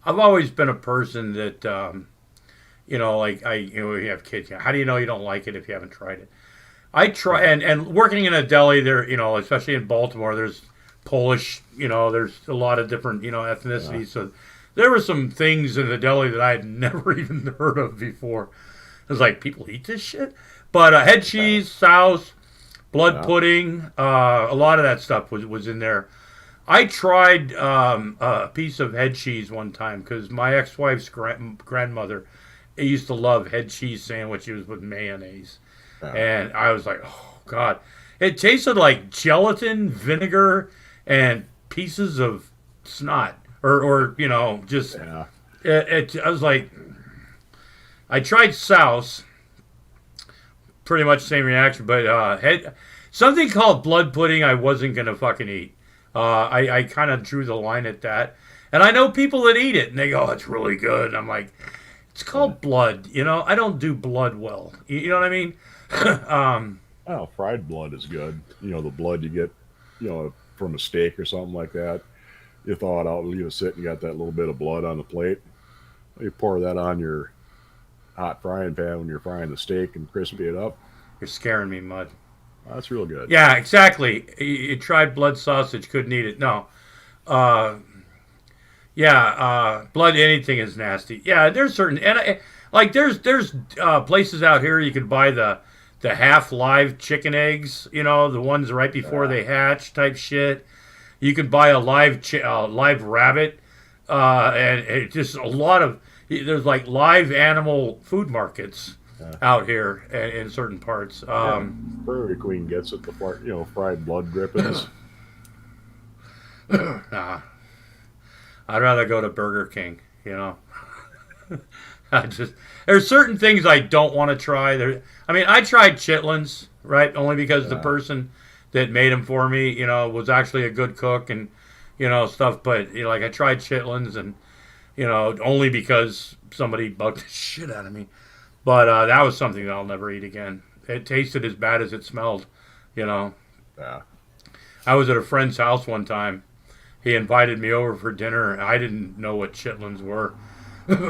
S2: I've always been a person that like we have kids. How do you know you don't like it if you haven't tried it? I try
S1: Yeah,
S2: and working in a deli there, especially in Baltimore, there's Polish, there's a lot of different
S1: yeah,
S2: ethnicities. So there were some things in the deli that I had never even heard of before. I was like, people eat this shit, but head
S1: yeah,
S2: cheese, souse, blood
S1: yeah.
S2: pudding, a lot of that stuff was in there. I tried a piece of head cheese one time because my ex-wife's grandmother used to love head cheese sandwiches with mayonnaise, and I was like, oh god, it tasted like gelatin, vinegar, and pieces of snot, or just I was like, I tried souse, pretty much the same reaction, but something called blood pudding I wasn't gonna fucking eat. I kind of drew the line at that. And I know people that eat it and they go, oh, it's really good. And I'm like, it's called blood. I don't do blood well. You know what I mean?
S1: Fried blood is good. The blood you get, from a steak or something like that. You thaw it out, leave it sit, and you got that little bit of blood on the plate. You pour that on your hot frying pan when you're frying the steak and crispy it up.
S2: You're scaring me, Mud.
S1: That's real good.
S2: Yeah, exactly. You tried blood sausage, couldn't eat it. No. Blood anything is nasty. Yeah, there's certain there's places out here you can buy the half live chicken eggs, the ones right before they hatch type shit. You can buy a live rabbit, and it just a lot of there's like live animal food markets out here in certain parts.
S1: Prairie Queen gets it, fried blood drippings.
S2: Nah, I'd rather go to Burger King. There's certain things I don't want to try. I tried chitlins, right? Only because the person that made them for me, was actually a good cook and stuff. But I tried chitlins and only because somebody bugged the shit out of me. But that was something that I'll never eat again. It tasted as bad as it smelled, Yeah. I was at a friend's house one time. He invited me over for dinner. I didn't know what chitlins were.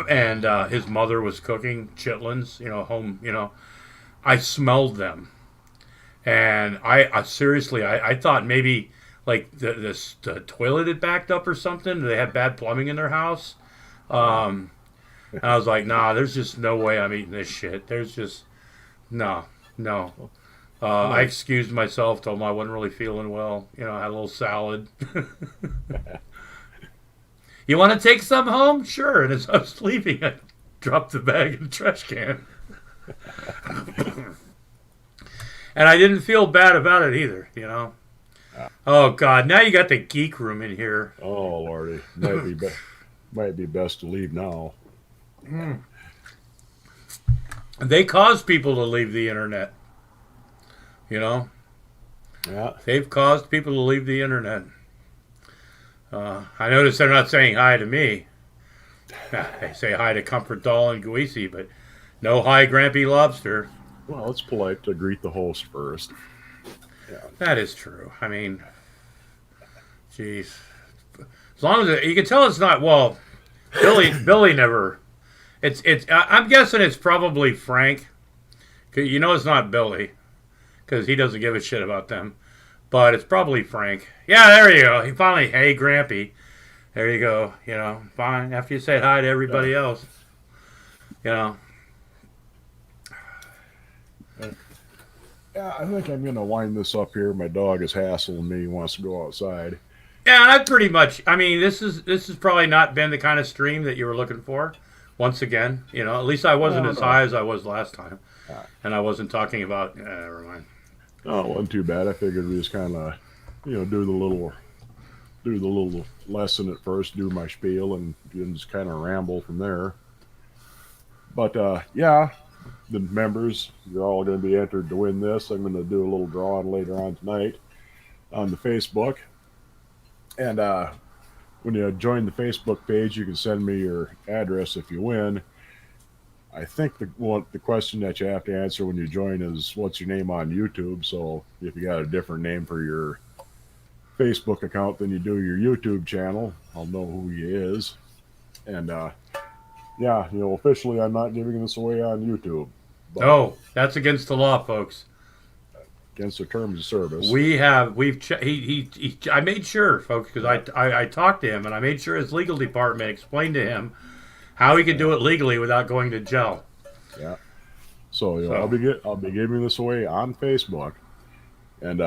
S2: And his mother was cooking chitlins, home, I smelled them. And I seriously, I thought maybe like the toilet had backed up or something. They had bad plumbing in their house. And I was like, nah, there's just no way I'm eating this shit. There's just, no. I excused myself, told him I wasn't really feeling well. I had a little salad. You want to take some home? Sure. And as I was leaving, I dropped the bag in the trash can. And I didn't feel bad about it either, Oh, God. Now you got the geek room in here.
S1: Oh, Lordy. Might be best to leave now.
S2: They cause people to leave the internet.
S1: Yeah.
S2: They've caused people to leave the internet. I notice they're not saying hi to me. They say hi to Comfort Doll and Guisi, but no hi, Grampy Lobster.
S1: Well, it's polite to greet the host first. Yeah.
S2: That is true. Jeez. As long as you can tell it's not, Billy never. I'm guessing it's probably Frank. It's not Billy, because he doesn't give a shit about them. But it's probably Frank. Yeah, there you go. He finally, hey, Grampy. There you go. Fine. After you say hi to everybody else.
S1: Yeah, I think I'm going to wind this up here. My dog is hassling me. He wants to go outside.
S2: Yeah, and I pretty much, this has probably not been the kind of stream that you were looking for. Once again, at least I wasn't as high as I was last time. And I wasn't talking about, never mind.
S1: Oh, it wasn't too bad. I figured we just kind of, do the little lesson at first, do my spiel, and just kind of ramble from there. But, the members, you're all going to be entered to win this. I'm going to do a little drawing later on tonight on the Facebook. And when you join the Facebook page, you can send me your address if you win. I think the question that you have to answer when you join is, what's your name on YouTube? So if you got a different name for your Facebook account than you do your YouTube channel, I'll know who he is. And officially I'm not giving this away on YouTube.
S2: No, that's against the law, folks.
S1: Against the terms of service.
S2: I made sure, folks, because I talked to him and I made sure his legal department explained to him how he could do it legally without going to jail.
S1: Yeah. So I'll be giving this away on Facebook, and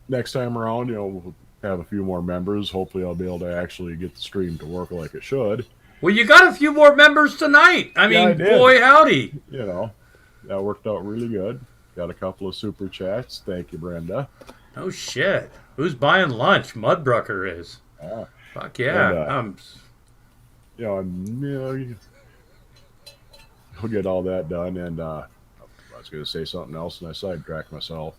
S1: next time around, we'll have a few more members. Hopefully, I'll be able to actually get the stream to work like it should.
S2: Well, you got a few more members tonight. I
S1: Yeah, I
S2: mean,
S1: did.
S2: boy, howdy.
S1: That worked out really good. Got a couple of super chats. Thank you, Brenda.
S2: Oh, shit. Who's buying lunch? Mudbrucker is.
S1: Yeah.
S2: Fuck yeah.
S1: And, we'll get all that done. And I was going to say something else, and I sidetracked myself.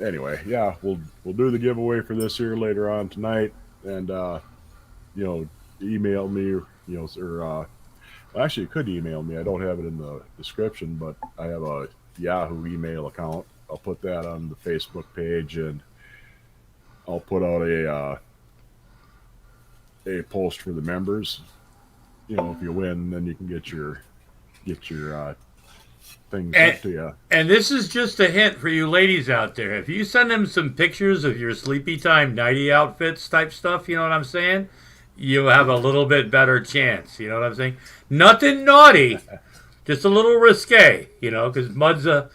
S1: Anyway, yeah, we'll do the giveaway for this here later on tonight, and email me, or actually, you could email me. I don't have it in the description, but I have a Yahoo email account. I'll put that on the Facebook page, and I'll put out a post for the members. If you win, then you can get your things sent to you.
S2: And this is just a hint for you ladies out there. If you send them some pictures of your sleepy time nighty outfits type stuff, you know what I'm saying? You have a little bit better chance. You know what I'm saying? Nothing naughty, just a little risque. Because Mud's a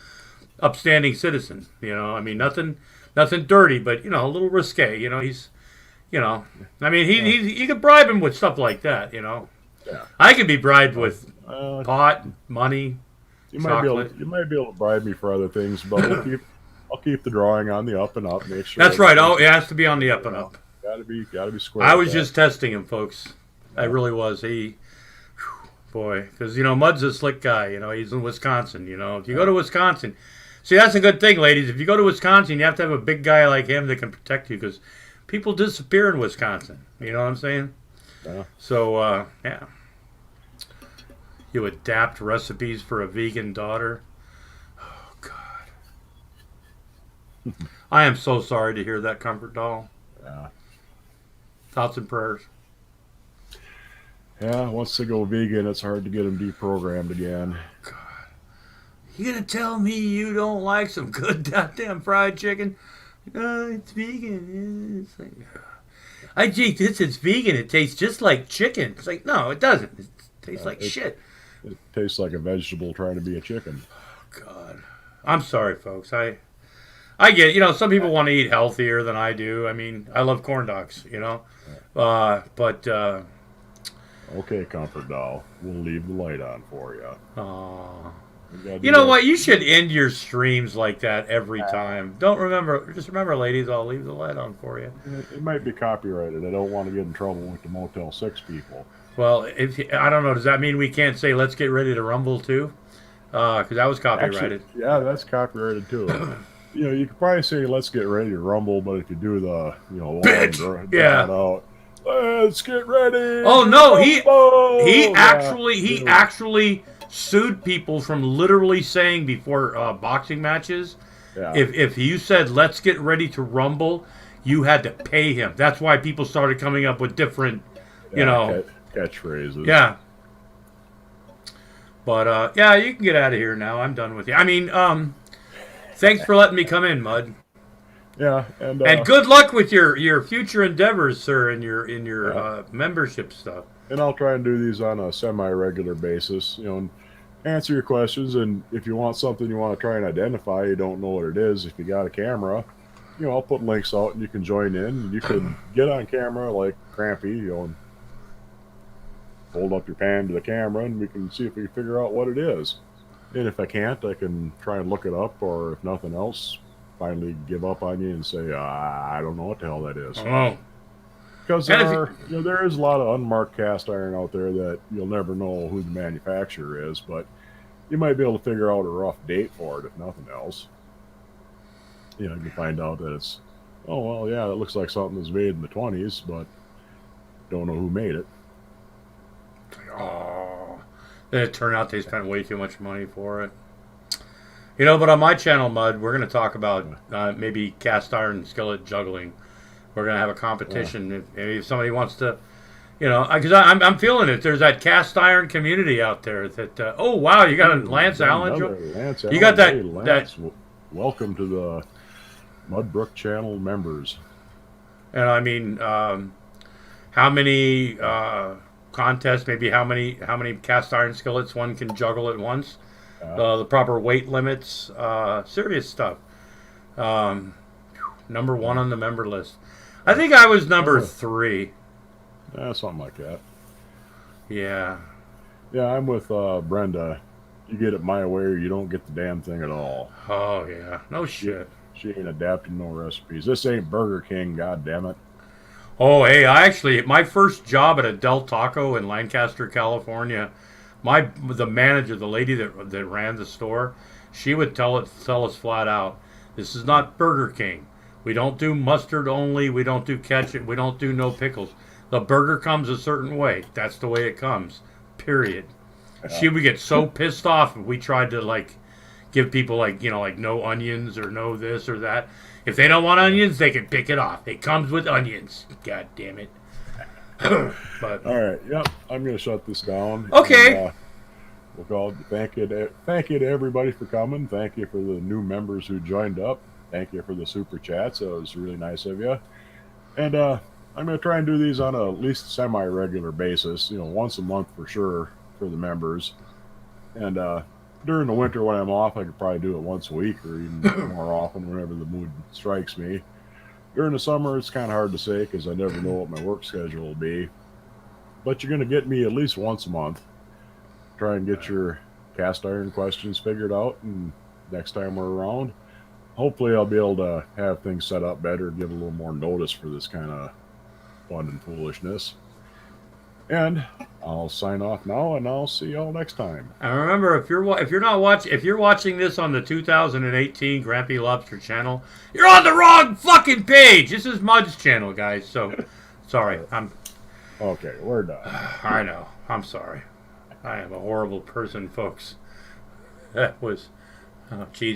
S2: upstanding citizen. I mean nothing dirty, but a little risque. He's, I mean he you could bribe him with stuff like that.
S1: Yeah.
S2: I can be bribed with pot, money.
S1: You might be able to bribe me for other things, but I'll keep the drawing on the up and up. Make sure.
S2: That's right. Oh, it has to be on the up and up.
S1: Gotta be square.
S2: I was just testing him, folks. I really was. Boy, because Mud's a slick guy. He's in Wisconsin. If you go to Wisconsin, see that's a good thing, ladies. If you go to Wisconsin, you have to have a big guy like him that can protect you because people disappear in Wisconsin. You know what I'm saying?
S1: Yeah.
S2: So yeah. You adapt recipes for a vegan daughter. Oh, God. I am so sorry to hear that, Comfort Doll.
S1: Yeah.
S2: Thoughts and prayers.
S1: Yeah, once they go vegan, it's hard to get them deprogrammed again.
S2: God. You gonna tell me you don't like some good goddamn fried chicken? It's vegan. It's like, it's vegan. It tastes just like chicken. It's like, no, it doesn't. It tastes like shit.
S1: It tastes like a vegetable trying to be a chicken.
S2: Oh, God. I'm sorry, folks. I get it. Some people want to eat healthier than I do. I mean, I love corn dogs, but...
S1: Okay, Comfort Doll. We'll leave the light on for you.
S2: You know what? You should end your streams like that every time. Just remember, ladies, I'll leave the light on for you.
S1: It might be copyrighted. I don't want to get in trouble with the Motel 6 people.
S2: Well, I don't know. Does that mean we can't say "Let's get ready to rumble" too? Because that was copyrighted.
S1: Actually, yeah, that's copyrighted too. You could probably say "Let's get ready to rumble," but if you do the out, let's get ready.
S2: Oh no, he actually sued people from literally saying before boxing matches.
S1: Yeah.
S2: If you said "Let's get ready to rumble," you had to pay him. That's why people started coming up with different,
S1: catchphrases.
S2: Yeah. But you can get out of here now. I'm done with you. I mean, thanks for letting me come in, Mud.
S1: Yeah, and
S2: good luck with your future endeavors, sir, and your membership stuff.
S1: And I'll try and do these on a semi-regular basis, and answer your questions. And if you want something you want to try and identify, you don't know what it is. If you got a camera, I'll put links out, and you can join in. And you can get on camera like Crampy, and hold up your pan to the camera, and we can see if we can figure out what it is. And if I can't, I can try and look it up, or if nothing else, finally give up on you and say, I don't know what the hell that is.
S2: Oh.
S1: Because there is a lot of unmarked cast iron out there that you'll never know who the manufacturer is, but you might be able to figure out a rough date for it, if nothing else. You can find out that it's, it looks like something that's made in the 20s, but don't know who made it.
S2: Oh, then it turned out they spent way too much money for it. But on my channel, Mud, we're going to talk about maybe cast iron skillet juggling. We're going to have a competition. If somebody wants to, because I'm feeling it. There's that cast iron community out there that, oh, wow, you got a Lance Allen joke? You got that.
S1: Hey, Lance, welcome to the Mudbrook channel members.
S2: And I mean, how many contests, maybe how many cast iron skillets one can juggle at once? The proper weight limits, serious stuff. Number one on the member list. I think I was number 3.
S1: Something like that.
S2: Yeah.
S1: Yeah, I'm with Brenda. You get it my way or you don't get the damn thing at all.
S2: Oh, yeah. No shit.
S1: She ain't adapting no recipes. This ain't Burger King, god damn it.
S2: Oh, hey, my first job at a Del Taco in Lancaster, California, the manager, the lady that ran the store, she would tell us flat out, this is not Burger King. We don't do mustard only. We don't do ketchup. We don't do no pickles. The burger comes a certain way. That's the way it comes. Period. She would get so pissed off if we tried to like give people like no onions or no this or that. If they don't want onions, they can pick it off. It comes with onions. God damn it. But
S1: all right, yep. I'm gonna shut this down.
S2: Okay.
S1: And, we'll call. Thank you to everybody for coming. Thank you for the new members who joined up. Thank you for the super chats. It was really nice of you. And I'm gonna try and do these on a at least semi-regular basis. Once a month for sure for the members. And during the winter when I'm off, I could probably do it once a week or even more often whenever the mood strikes me. During the summer, it's kind of hard to say because I never know what my work schedule will be. But you're going to get me at least once a month. Try and get your cast iron questions figured out. And next time we're around, hopefully I'll be able to have things set up better, give a little more notice for this kind of fun and foolishness. And I'll sign off now, and I'll see y'all next time.
S2: and remember, if you're watching this on the 2018 Grampy Lobster channel, you're on the wrong fucking page. This is Mud's channel, guys. So, sorry.
S1: Okay, we're done.
S2: I know. I'm sorry. I am a horrible person, folks. That was, oh, Jesus.